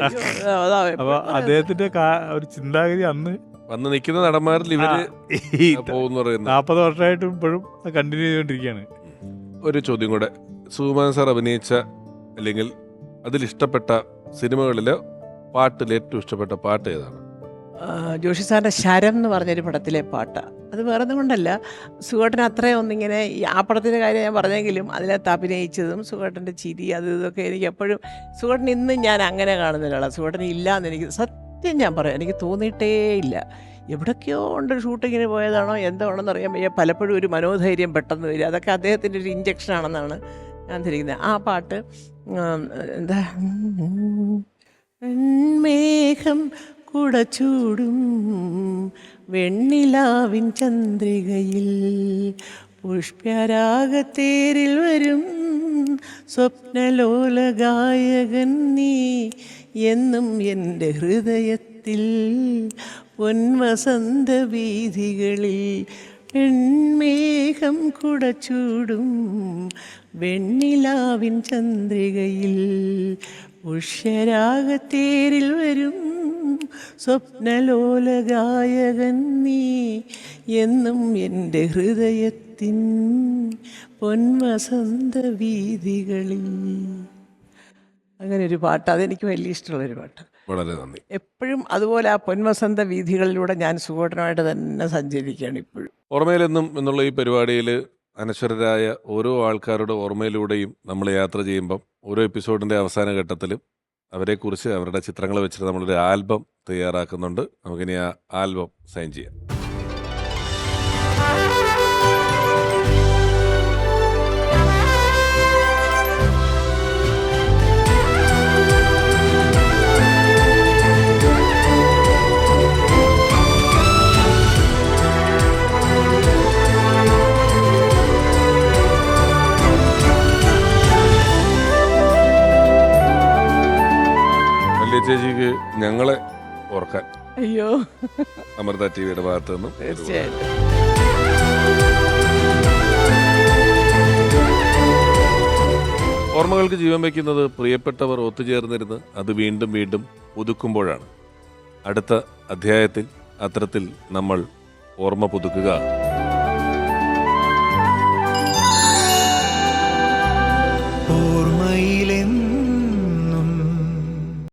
അപ്പൊ അദ്ദേഹത്തിന്റെ ഒരു ചിന്താഗതി അന്ന് വന്ന് നിൽക്കുന്ന നടന്മാരിൽ ഇവര് 40 വർഷമായിട്ടും ഇപ്പോഴും കണ്ടിന്യൂ ചെയ്തുകൊണ്ടിരിക്കുകയാണ്. ഒരു ചോദ്യം കൂടെ, സുകുമാരൻ സാർ അഭിനയിച്ച അല്ലെങ്കിൽ അതിലിഷ്ടപ്പെട്ട സിനിമകളിൽ പാട്ടിൽ ഏറ്റവും ഇഷ്ടപ്പെട്ട പാട്ട് ഏതാണ്? ജോഷി സാറിൻ്റെ ശരം എന്ന് പറഞ്ഞൊരു പടത്തിലെ പാട്ടാണ്. അത് വേറെ ഒന്നും കൊണ്ടല്ല, സുഖേട്ടൻ അത്രയും ഒന്നിങ്ങനെ ആ പടത്തിൻ്റെ കാര്യം ഞാൻ പറഞ്ഞെങ്കിലും അതിനകത്ത് അഭിനയിച്ചതും സുഖേട്ടൻ്റെ ചിരി അത് ഇതൊക്കെ എനിക്ക് എപ്പോഴും സുഖേട്ടൻ ഇന്നും ഞാൻ അങ്ങനെ കാണുന്ന ഒരാളാണ്. സുഖേട്ടൻ ഇല്ലയെന്ന് എനിക്ക് സത്യം ഞാൻ പറയാം, എനിക്ക് തോന്നിയിട്ടേ ഇല്ല. എവിടൊക്കെയോ ഉണ്ട് ഷൂട്ടിങ്ങിന് പോയതാണോ എന്താണെന്ന് അറിയാൻ വയ്യ. പലപ്പോഴും ഒരു മനോധൈര്യം പെട്ടെന്ന് വരിക, അതൊക്കെ അദ്ദേഹത്തിൻ്റെ ഒരു ഇഞ്ചക്ഷനാണെന്നാണ് ഞാൻ ധരിക്കുന്നത്. ആ പാട്ട് എന്താ, മേഘം കുടച്ചൂടും വെണ്ണിലാവിൻ ചന്ദ്രികയിൽ പുഷ്പരാഗത്തേരിൽ വരും സ്വപ്നലോല ഗായകൻ നീ എന്നും എൻ്റെ ഹൃദയത്തിൽ പൊൻവസന്ത വീഥികളിൽ വെൺമേഘം കുടച്ചൂടും വെണ്ണിലാവിൻ ചന്ദ്രികയിൽ പുഷ്യരാഗത്തേരിൽ വരും സ്വപ്നലോല ഗായകൻ നീ എന്നും എൻ്റെ ഹൃദയത്തിൻ പൊൻവസന്ത വീഥികളിൽ. അങ്ങനെ ഒരു പാട്ട്, അതെനിക്ക് വലിയ ഇഷ്ടമുള്ളൊരു പാട്ട്. വളരെ നന്ദി. എപ്പോഴും അതുപോലെ ആ പൊൻവസന്ത വീഥികളിലൂടെ ഞാൻ സുഖമായിട്ട് തന്നെ സഞ്ചരിക്കുകയാണ് ഇപ്പോഴും. ഓർമ്മയിലെന്നും എന്നുള്ള ഈ പരിപാടിയിൽ അനശ്വരരായ ഓരോ ആൾക്കാരുടെ ഓർമ്മയിലൂടെയും നമ്മൾ യാത്ര ചെയ്യുമ്പം ഓരോ എപ്പിസോഡിൻ്റെ അവസാന ഘട്ടത്തിലും അവരെക്കുറിച്ച് അവരുടെ ചിത്രങ്ങൾ വെച്ചിട്ട് നമ്മളൊരു ആൽബം തയ്യാറാക്കുന്നുണ്ട്. നമുക്കിനി ആ ആൽബം സൈൻ ചെയ്യാം. ചേച്ചിക്ക് ഞങ്ങളെ ഓർക്കാൻ അയ്യോ അമൃത ടിവിയുടെ ഭാഗത്ത് നിന്നും തീർച്ചയായിട്ടും. ഓർമ്മകൾക്ക് ജീവൻ വയ്ക്കുന്നത് പ്രിയപ്പെട്ടവർ ഒത്തുചേർന്നിരുന്ന് അത് വീണ്ടും വീണ്ടും പുതുക്കുമ്പോഴാണ്. അടുത്ത അധ്യായത്തിൽ അത്തരത്തിൽ നമ്മൾ ഓർമ്മ പുതുക്കുക